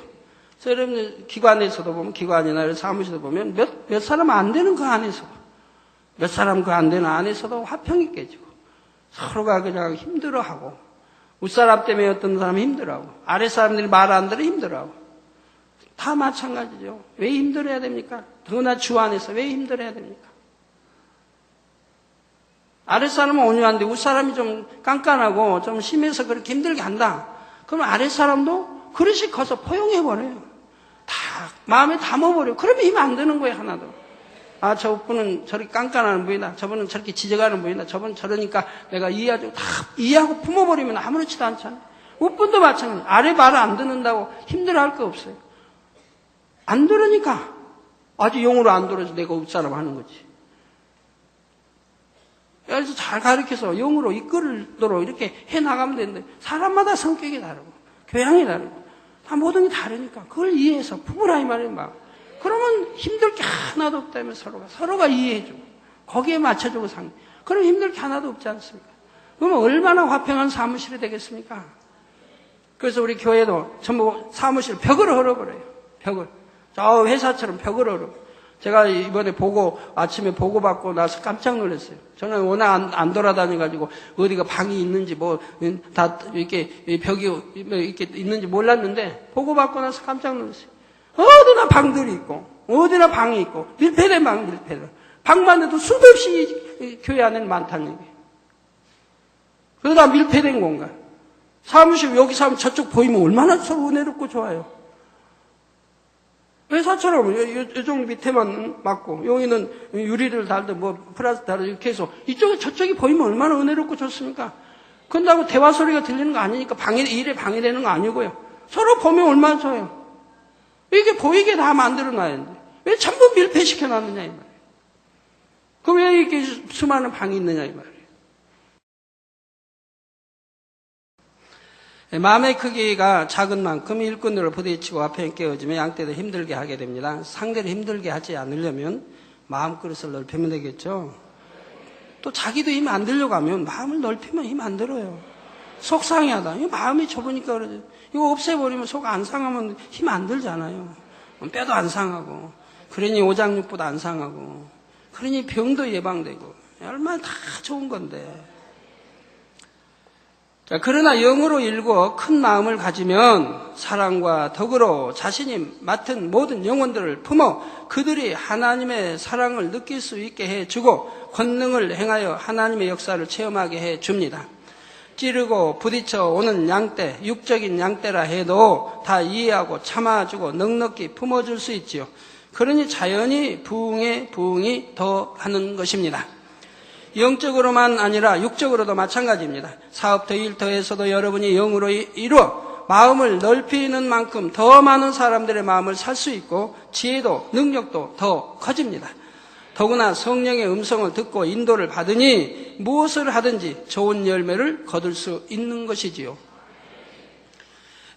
그래서 여러분 기관에서도 보면 기관이나 사무실도 보면 몇 사람 안 되는 그 안에서도 몇 사람 그 안 되는 안에서도 화평이 깨지고 서로가 그냥 힘들어하고 윗사람 때문에 어떤 사람이 힘들어하고 아랫사람들이 말 안 들어 힘들어하고 다 마찬가지죠. 왜 힘들어야 됩니까? 더구나 주 안에서 왜 힘들어야 됩니까? 아랫사람은 온유한데 윗사람이 좀 깐깐하고 좀 심해서 그렇게 힘들게 한다. 그럼 아랫사람도 그릇이 커서 포용해버려요. 다 마음에 담아버려요. 그러면 힘 안 드는 거예요. 하나도. 아, 저분은 저렇게 깐깐한 분이다. 저분은 저렇게 지적하는 분이다. 저분은 저러니까 내가 이해하고 다 이해하고 품어버리면 아무렇지도 않잖아요. 우분도 마찬가지. 아래 말을 안 듣는다고 힘들어할 거 없어요. 안 들으니까 아주 영으로 안 들어서 내가 웃사람 하는 거지. 그래서 잘 가르쳐서 영으로 이끌도록 이렇게 해나가면 되는데 사람마다 성격이 다르고 교양이 다르고 다 모든 게 다르니까 그걸 이해해서 품으라 이 말이에요. 막. 그러면 힘들 게 하나도 없다면 서로가 이해해주고 거기에 맞춰주고 상. 그럼 힘들 게 하나도 없지 않습니까? 그러면 얼마나 화평한 사무실이 되겠습니까? 그래서 우리 교회도 전부 사무실 벽을 헐어버려요. 벽을. 저 회사처럼 벽을 헐어. 제가 이번에 아침에 보고받고 나서 깜짝 놀랐어요. 저는 워낙 안 돌아다녀가지고 어디가 방이 있는지 다 이렇게 벽이 이렇게 있는지 몰랐는데 보고받고 나서 깜짝 놀랐어요. 어디나 방들이 있고, 어디나 방이 있고, 밀폐된 방, 밀폐된. 방만 해도 수도 없이 교회 안에는 많다는 얘기예요. 그러다 밀폐된 공간. 사무실 여기서 하면 저쪽 보이면 얼마나 서로 은혜롭고 좋아요. 회사처럼 이쪽 밑에만 막고, 여기는 유리를 달든 플라스틱 달든 이렇게 해서 이쪽에 저쪽이 보이면 얼마나 은혜롭고 좋습니까? 그런다고 대화 소리가 들리는 거 아니니까 일에 방해되는 거 아니고요. 서로 보면 얼마나 좋아요. 이게 보이게 다 만들어놔야 되는데 왜 전부 밀폐시켜놨느냐 이 말이에요. 그럼 왜 이렇게 수많은 방이 있느냐 이 말이에요. 마음의 크기가 작은 만큼 일꾼으로 부딪히고 앞에 깨어지면 양떼도 힘들게 하게 됩니다. 상대를 힘들게 하지 않으려면 마음그릇을 넓히면 되겠죠. 또 자기도 힘 안 들려고 하면 마음을 넓히면 힘 안 들어요. 속상해하다. 마음이 좁으니까 그러죠. 이거 없애버리면 속 안 상하면 힘 안 들잖아요. 뼈도 안 상하고, 그러니 오장육부도 안 상하고, 그러니 병도 예방되고, 얼마나 다 좋은 건데. 자, 그러나 영으로 일궈 큰 마음을 가지면 사랑과 덕으로 자신이 맡은 모든 영혼들을 품어 그들이 하나님의 사랑을 느낄 수 있게 해주고 권능을 행하여 하나님의 역사를 체험하게 해줍니다. 찌르고 부딪혀 오는 양떼, 육적인 양떼라 해도 다 이해하고 참아주고 넉넉히 품어줄 수 있지요. 그러니 자연히 부흥이 더하는 것입니다. 영적으로만 아니라 육적으로도 마찬가지입니다. 사업 더 일 더해서도 여러분이 영으로 이루어 마음을 넓히는 만큼 더 많은 사람들의 마음을 살 수 있고 지혜도 능력도 더 커집니다. 더구나 성령의 음성을 듣고 인도를 받으니 무엇을 하든지 좋은 열매를 거둘 수 있는 것이지요.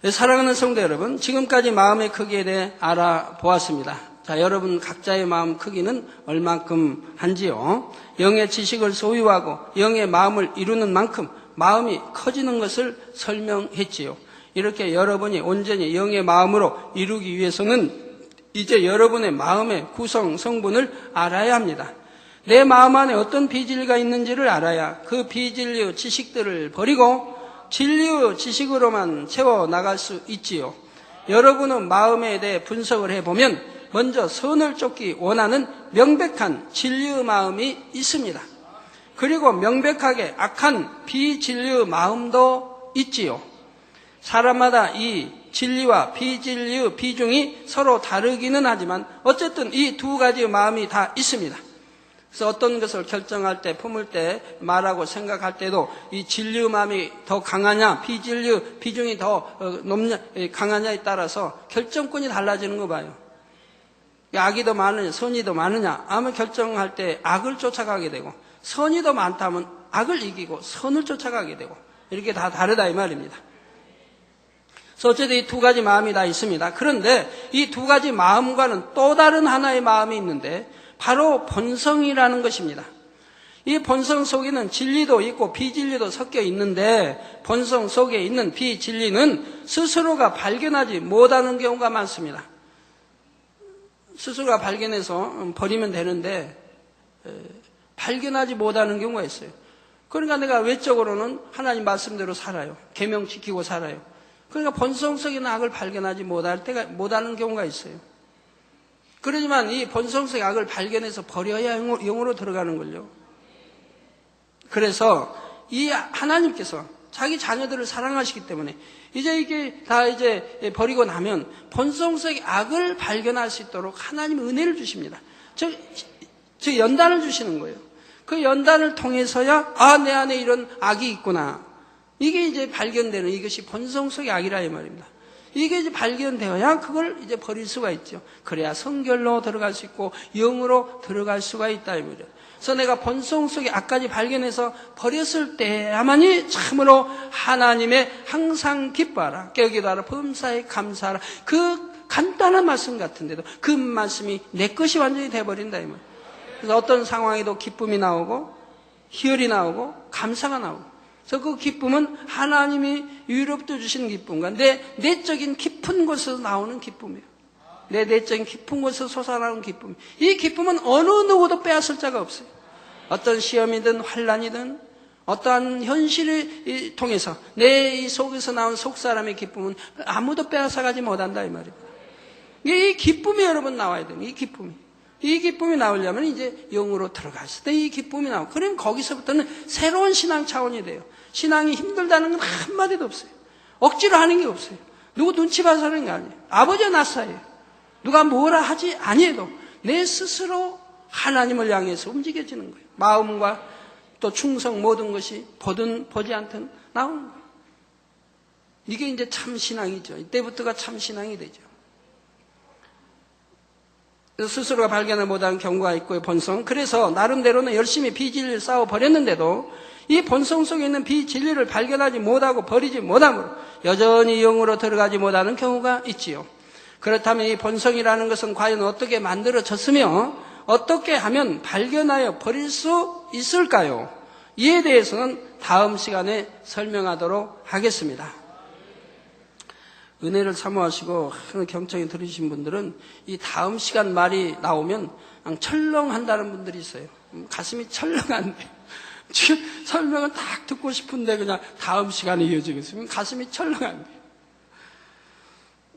사랑하는 성도 여러분, 지금까지 마음의 크기에 대해 알아보았습니다. 자, 여러분 각자의 마음 크기는 얼만큼 한지요? 영의 지식을 소유하고 영의 마음을 이루는 만큼 마음이 커지는 것을 설명했지요. 이렇게 여러분이 온전히 영의 마음으로 이루기 위해서는 이제 여러분의 마음의 구성 성분을 알아야 합니다. 내 마음 안에 어떤 비진리가 있는지를 알아야 그 비진리의 지식들을 버리고 진리의 지식으로만 채워나갈 수 있지요. 여러분은 마음에 대해 분석을 해보면 먼저 선을 쫓기 원하는 명백한 진리의 마음이 있습니다. 그리고 명백하게 악한 비진리의 마음도 있지요. 사람마다 이 진리와 비진리의 비중이 서로 다르기는 하지만 어쨌든 이 두 가지의 마음이 다 있습니다. 그래서 어떤 것을 결정할 때, 품을 때, 말하고 생각할 때도 이 진리의 마음이 더 강하냐, 비진리의 비중이 더 강하냐에 따라서 결정권이 달라지는 거 봐요. 악이 더 많으냐, 선이 더 많으냐, 아마 결정할 때 악을 쫓아가게 되고, 선이 더 많다면 악을 이기고 선을 쫓아가게 되고, 이렇게 다 다르다 이 말입니다. 그래서 어쨌든 이 두 가지 마음이 다 있습니다. 그런데 이 두 가지 마음과는 또 다른 하나의 마음이 있는데 바로 본성이라는 것입니다. 이 본성 속에는 진리도 있고 비진리도 섞여 있는데 본성 속에 있는 비진리는 스스로가 발견하지 못하는 경우가 많습니다. 스스로가 발견해서 버리면 되는데 발견하지 못하는 경우가 있어요. 그러니까 내가 외적으로는 하나님 말씀대로 살아요. 계명 지키고 살아요. 그러니까 본성 속에 있는 악을 발견하지 못하는 경우가 있어요. 그러지만 이 본성 속의 악을 발견해서 버려야 영으로 들어가는 걸요. 그래서 이 하나님께서 자기 자녀들을 사랑하시기 때문에 이제 이게 다 이제 버리고 나면 본성 속의 악을 발견할 수 있도록 하나님이 은혜를 주십니다. 즉 즉 연단을 주시는 거예요. 그 연단을 통해서야 내 안에 이런 악이 있구나. 이게 이제 발견되는, 이것이 본성 속의 악이라 이 말입니다. 이게 이제 발견되어야 그걸 이제 버릴 수가 있죠. 그래야 성결로 들어갈 수 있고 영으로 들어갈 수가 있다 이 말이에요. 그래서 내가 본성 속의 악까지 발견해서 버렸을 때야만이 참으로 하나님의 항상 기뻐하라, 깨기도하라, 범사에 감사하라, 그 간단한 말씀 같은데도 그 말씀이 내 것이 완전히 돼버린다 이 말이에요. 그래서 어떤 상황에도 기쁨이 나오고 희열이 나오고 감사가 나오고, 그래서 그 기쁨은 하나님이 유럽도 주시는 기쁨과 내 내적인 깊은 곳에서 나오는 기쁨이에요. 내 내적인 깊은 곳에서 솟아나는 기쁨. 이 기쁨은 어느 누구도 빼앗을 자가 없어요. 어떤 시험이든 환난이든 어떠한 현실을 통해서 내 이 속에서 나온 속사람의 기쁨은 아무도 빼앗아가지 못한다 이 말입니다. 이 기쁨이 여러분 나와야 돼요. 이 기쁨이 나오려면 이제 영으로 들어갔을 때 이 기쁨이 나오고, 그러면 거기서부터는 새로운 신앙 차원이 돼요. 신앙이 힘들다는 건 한마디도 없어요. 억지로 하는 게 없어요. 누구 눈치 봐서 하는 게 아니에요. 아버지와 나 사이에요. 누가 뭐라 하지 아니해도 내 스스로 하나님을 향해서 움직여지는 거예요. 마음과 또 충성 모든 것이 보든 보지 않든 나오는 거예요. 이게 이제 참 신앙이죠. 이때부터가 참 신앙이 되죠. 스스로가 발견을 못한 경우가 있고요, 본성. 그래서 나름대로는 열심히 비진리를 싸워 버렸는데도 이 본성 속에 있는 비진리를 발견하지 못하고 버리지 못함으로 여전히 영으로 들어가지 못하는 경우가 있지요. 그렇다면 이 본성이라는 것은 과연 어떻게 만들어졌으며 어떻게 하면 발견하여 버릴 수 있을까요? 이에 대해서는 다음 시간에 설명하도록 하겠습니다. 은혜를 사모하시고 경청에 들으신 분들은 이 다음 시간 말이 나오면 그냥 철렁한다는 분들이 있어요. 가슴이 철렁한데 지금 설명을 딱 듣고 싶은데 그냥 다음 시간에 이어지겠으면 가슴이 철렁한데.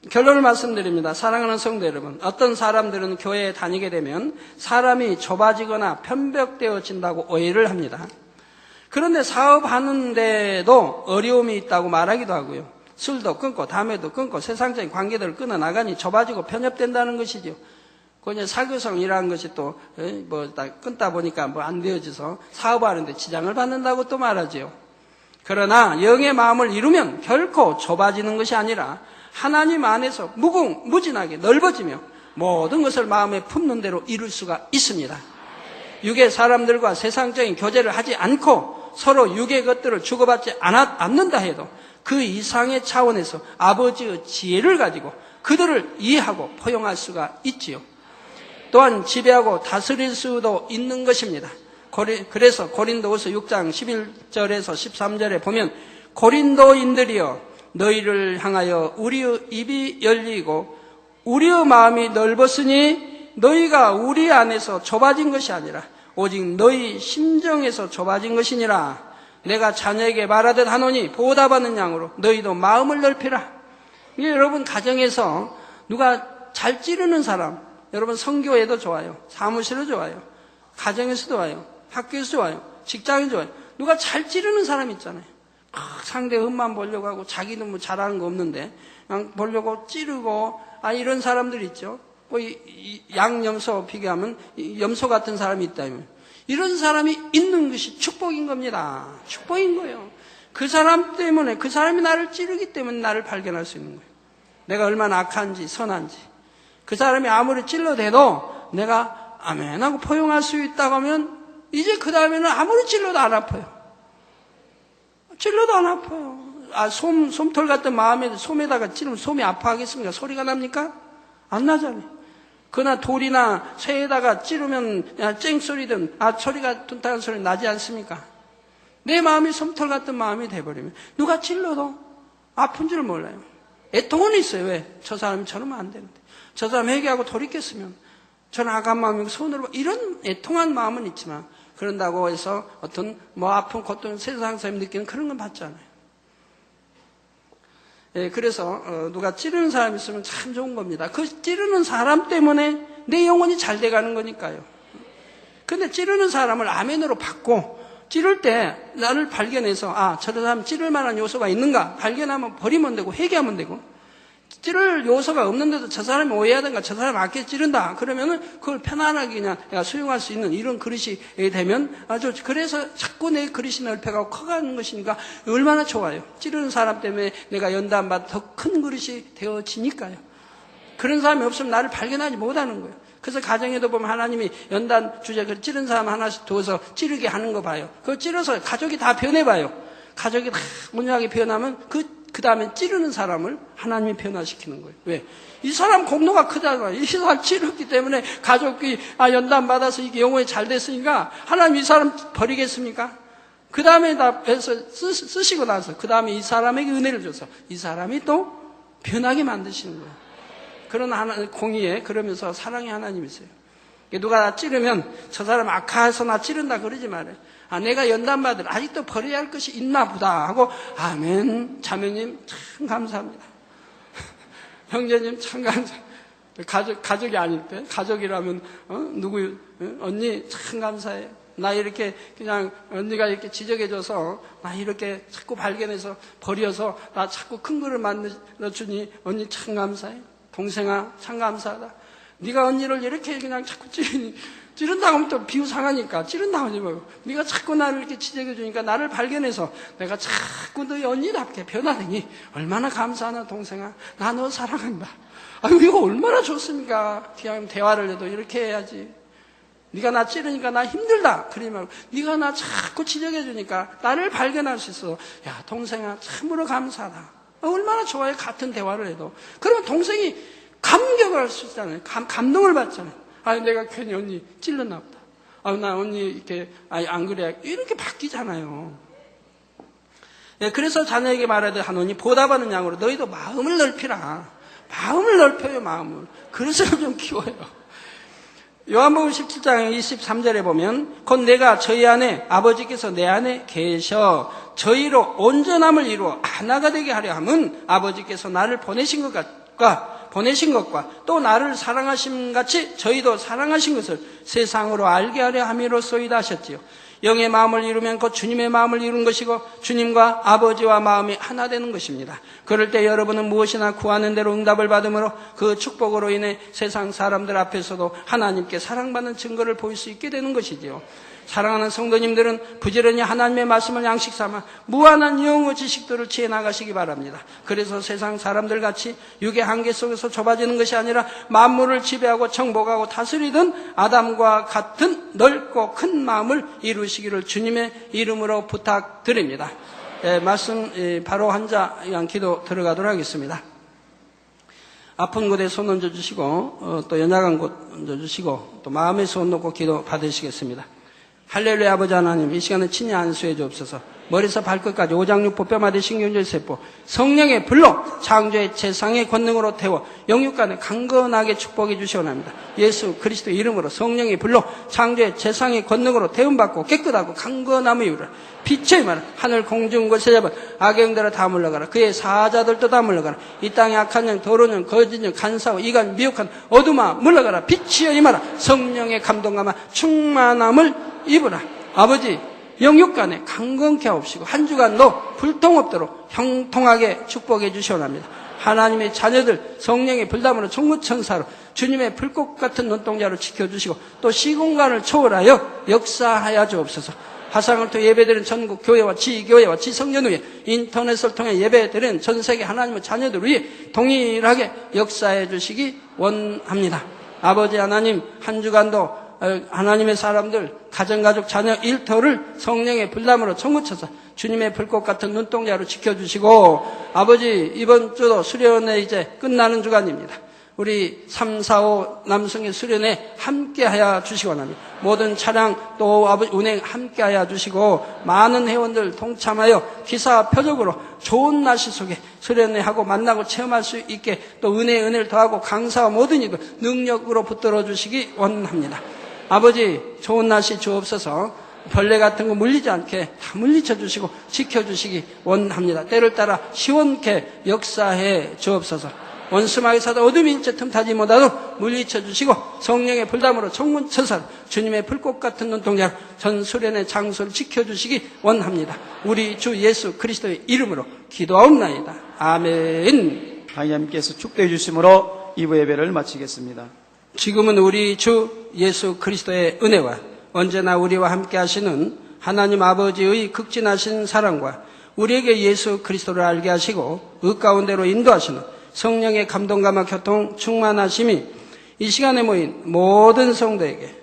결론을 말씀드립니다. 사랑하는 성도 여러분, 어떤 사람들은 교회에 다니게 되면 사람이 좁아지거나 편벽되어진다고 오해를 합니다. 그런데 사업하는데도 어려움이 있다고 말하기도 하고요. 술도 끊고 담배도 끊고 세상적인 관계들을 끊어나가니 좁아지고 편협된다는 것이죠. 그 사교성이라는 것이 또 끊다 보니까 안 되어져서 사업하는데 지장을 받는다고 또 말하죠. 그러나 영의 마음을 이루면 결코 좁아지는 것이 아니라 하나님 안에서 무궁무진하게 넓어지며 모든 것을 마음에 품는 대로 이룰 수가 있습니다. 육의 사람들과 세상적인 교제를 하지 않고 서로 육의 것들을 주고받지 않는다 해도 그 이상의 차원에서 아버지의 지혜를 가지고 그들을 이해하고 포용할 수가 있지요. 또한 지배하고 다스릴 수도 있는 것입니다. 그래서 고린도후서 6장 11절에서 13절에 보면 고린도인들이여 너희를 향하여 우리의 입이 열리고 우리의 마음이 넓었으니 너희가 우리 안에서 좁아진 것이 아니라 오직 너희 심정에서 좁아진 것이니라. 내가 자녀에게 말하듯 하노니 보답하는 양으로 너희도 마음을 넓히라. 이게 여러분 가정에서 누가 잘 찌르는 사람, 여러분 성교에도 좋아요, 사무실도 좋아요, 가정에서도 좋아요, 학교에서 좋아요, 직장에도 좋아요. 누가 잘 찌르는 사람 있잖아요. 상대 흠만 보려고 하고 자기는 뭐 잘하는 거 없는데 그냥 보려고 찌르고 이런 사람들 있죠. 양염소 비교하면 염소 같은 사람이 있다. 이런 사람이 있는 것이 축복인 겁니다. 축복인 거예요. 그 사람 때문에, 그 사람이 나를 찌르기 때문에 나를 발견할 수 있는 거예요. 내가 얼마나 악한지 선한지. 그 사람이 아무리 찔러대도 내가 아멘 하고 포용할 수 있다고 하면 이제 그 다음에는 아무리 찔러도 안 아파요. 찔러도 안 아파요. 솜털 같은 솜에다가 찌르면 솜이 아파하겠습니까? 소리가 납니까? 안 나잖아요. 그러나 돌이나 쇠에다가 찌르면 쨍소리든 소리가 둔탁한 소리 나지 않습니까? 내 마음이 솜털 같은 마음이 돼버리면 누가 찔러도 아픈 줄 몰라요. 애통은 있어요. 왜? 저 사람이 저러면 안 되는데, 저 사람 회개하고 돌이켰으면 저는 악한 마음이고 손으로 이런 애통한 마음은 있지만 그런다고 해서 어떤 아픈 고통 세상 사람이 느끼는 그런 건 받지 않아요. 그래서 누가 찌르는 사람이 있으면 참 좋은 겁니다. 그 찌르는 사람 때문에 내 영혼이 잘 돼가는 거니까요. 근데 찌르는 사람을 아멘으로 받고 찌를 때 나를 발견해서 저 사람 찌를 만한 요소가 있는가 발견하면 버리면 되고 회개하면 되고, 찌를 요소가 없는데도 저 사람이 오해하든가 저 사람 아껴 찌른다. 그러면은 그걸 편안하게 그냥 내가 수용할 수 있는 이런 그릇이 되면 아주 그래서 자꾸 내 그릇이 넓혀가고 커가는 것이니까 얼마나 좋아요. 찌르는 사람 때문에 내가 연단받아 더 큰 그릇이 되어지니까요. 그런 사람이 없으면 나를 발견하지 못하는 거예요. 그래서 가정에도 보면 하나님이 연단 주제 그 찌른 사람 하나씩 두어서 찌르게 하는 거 봐요. 그걸 찌러서 가족이 다 변해봐요. 가족이 다 온전하게 변하면 그 다음에 찌르는 사람을 하나님이 변화시키는 거예요. 왜? 이 사람 공로가 크잖아요. 이 사람 찌르기 때문에 가족이 연단 받아서 이게 영혼이 잘 됐으니까 하나님 이 사람 버리겠습니까? 그 다음에 다 해서 쓰시고 나서 그 다음에 이 사람에게 은혜를 줘서 이 사람이 또 변하게 만드시는 거예요. 그런 공의에 그러면서 사랑의 하나님이세요. 누가 나 찌르면 저 사람 악해서 나 찌른다 그러지 말아요. 내가 연단받을 아직도 버려야 할 것이 있나 보다 하고 아멘. 자매님 참 감사합니다. 형제님 참 감사합니다. 가족이 아닐 때 가족이라면 누구 언니 참 감사해요. 나 이렇게 그냥 언니가 이렇게 지적해줘서 나 이렇게 자꾸 발견해서 버려서 나 자꾸 큰 거를 만들어주니 언니 참 감사해. 동생아 참 감사하다. 네가 언니를 이렇게 그냥 자꾸 찌른다고 하면 또 비유상하니까 찌른다고 하지 말고 네가 자꾸 나를 이렇게 지적해 주니까 나를 발견해서 내가 자꾸 너희 언니답게 변하더니 얼마나 감사하나 동생아. 나 너 사랑한다. 아유 이거 얼마나 좋습니까. 그냥 대화를 해도 이렇게 해야지. 네가 나 찌르니까 나 힘들다. 그러지 말고 네가 나 자꾸 지적해 주니까 나를 발견할 수 있어. 야 동생아 참으로 감사하다. 얼마나 좋아요. 같은 대화를 해도. 그러면 동생이 감격을 할 수 있잖아요. 감동을 받잖아요. 내가 괜히 언니 찔렀나 보다. 나 언니 이렇게, 안 그래. 이렇게 바뀌잖아요. 네, 그래서 자녀에게 말하되 하노니 보답하는 양으로 너희도 마음을 넓히라. 마음을 넓혀요, 마음을. 그릇을 좀 키워요. 요한복음 17장 23절에 보면 곧 내가 저희 안에 아버지께서 내 안에 계셔 저희로 온전함을 이루어 하나가 되게 하려 함은 아버지께서 나를 보내신 것과 또 나를 사랑하심 같이 저희도 사랑하신 것을 세상으로 알게 하려 함이로소이다 하셨지요. 영의 마음을 이루면 곧 주님의 마음을 이루는 것이고 주님과 아버지와 마음이 하나 되는 것입니다. 그럴 때 여러분은 무엇이나 구하는 대로 응답을 받음으로 그 축복으로 인해 세상 사람들 앞에서도 하나님께 사랑받는 증거를 보일 수 있게 되는 것이지요. 사랑하는 성도님들은 부지런히 하나님의 말씀을 양식 삼아 무한한 영어 지식들을 취해 나가시기 바랍니다. 그래서 세상 사람들같이 육의 한계 속에서 좁아지는 것이 아니라 만물을 지배하고 정복하고 다스리던 아담과 같은 넓고 큰 마음을 이루시기를 주님의 이름으로 부탁드립니다. 말씀 바로 환자 기도 들어가도록 하겠습니다. 아픈 곳에 손 얹어주시고 또 연약한 곳 얹어주시고 또 마음에 손 놓고 기도 받으시겠습니다. 할렐루야. 아버지 하나님, 이 시간에 친히 안수해 주옵소서. 머리에서 발끝까지 오장육부 뼈마디 신경절 세포 성령의 불로 창조의 재상의 권능으로 태워 영육간에 강건하게 축복해 주시옵나이다. 예수 그리스도 이름으로 성령의 불로 창조의 재상의 권능으로 태움받고 깨끗하고 강건함을 이루라. 빛의 말 하늘 공중 곳에 잡은 악영들아 다 물러가라. 그의 사자들도 다 물러가라. 이 땅의 악한 영 더러운 영 거짓 영 간사하고 이간 미혹한 어둠아 물러가라. 빛이여 임하라. 성령의 감동감아 충만함을 입으라. 아버지 영육간에 강건케 하옵시고 한 주간도 불통 없도록 형통하게 축복해 주시옵나이다. 하나님의 자녀들 성령의 불담으로 천구천사로 주님의 불꽃 같은 눈동자로 지켜주시고 또 시공간을 초월하여 역사하여 주옵소서. 화상을 통해 예배드리는 전국 교회와 지교회와 지성전 위에 인터넷을 통해 예배드리는 전세계 하나님의 자녀들 위해 동일하게 역사해 주시기 원합니다. 아버지 하나님 한 주간도 하나님의 사람들 가정가족 자녀 일터를 성령의 불담으로 천구천사 주님의 불꽃 같은 눈동자로 지켜주시고 아버지 이번 주도 수련회 이제 끝나는 주간입니다. 우리 3, 4, 5 남성의 수련회 함께하여 주시기 원합니다. 모든 차량 또 운행 함께하여 주시고 많은 회원들 동참하여 기사 표적으로 좋은 날씨 속에 수련회하고 만나고 체험할 수 있게 또 은혜를 더하고 강사와 모든 이들 능력으로 붙들어 주시기 원합니다. 아버지 좋은 날씨 주옵소서. 벌레 같은 거 물리지 않게 다 물리쳐 주시고 지켜주시기 원합니다. 때를 따라 시원케 역사해 주옵소서. 원수마귀 사도 어둠이 일체 틈타지 못하도록 물리쳐 주시고 성령의 불담으로 천군천사로 주님의 불꽃 같은 눈동자로 전 수련의 장소를 지켜주시기 원합니다. 우리 주 예수 그리스도의 이름으로 기도하옵나이다. 아멘. 강의님께서 축도해 주심으로 2부 예배를 마치겠습니다. 지금은 우리 주 예수 그리스도의 은혜와 언제나 우리와 함께 하시는 하나님 아버지의 극진하신 사랑과 우리에게 예수 그리스도를 알게 하시고 의 가운데로 인도하시는 성령의 감동감화 교통 충만하심이 이 시간에 모인 모든 성도에게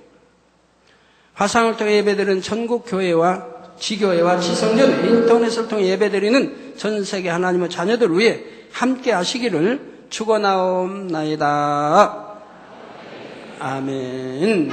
화상을 통해 예배드리는 전국 교회와 지교회와 지성전 인터넷을 통해 예배드리는 전 세계 하나님의 자녀들 위해 함께 하시기를 축원하옵나이다. 아멘.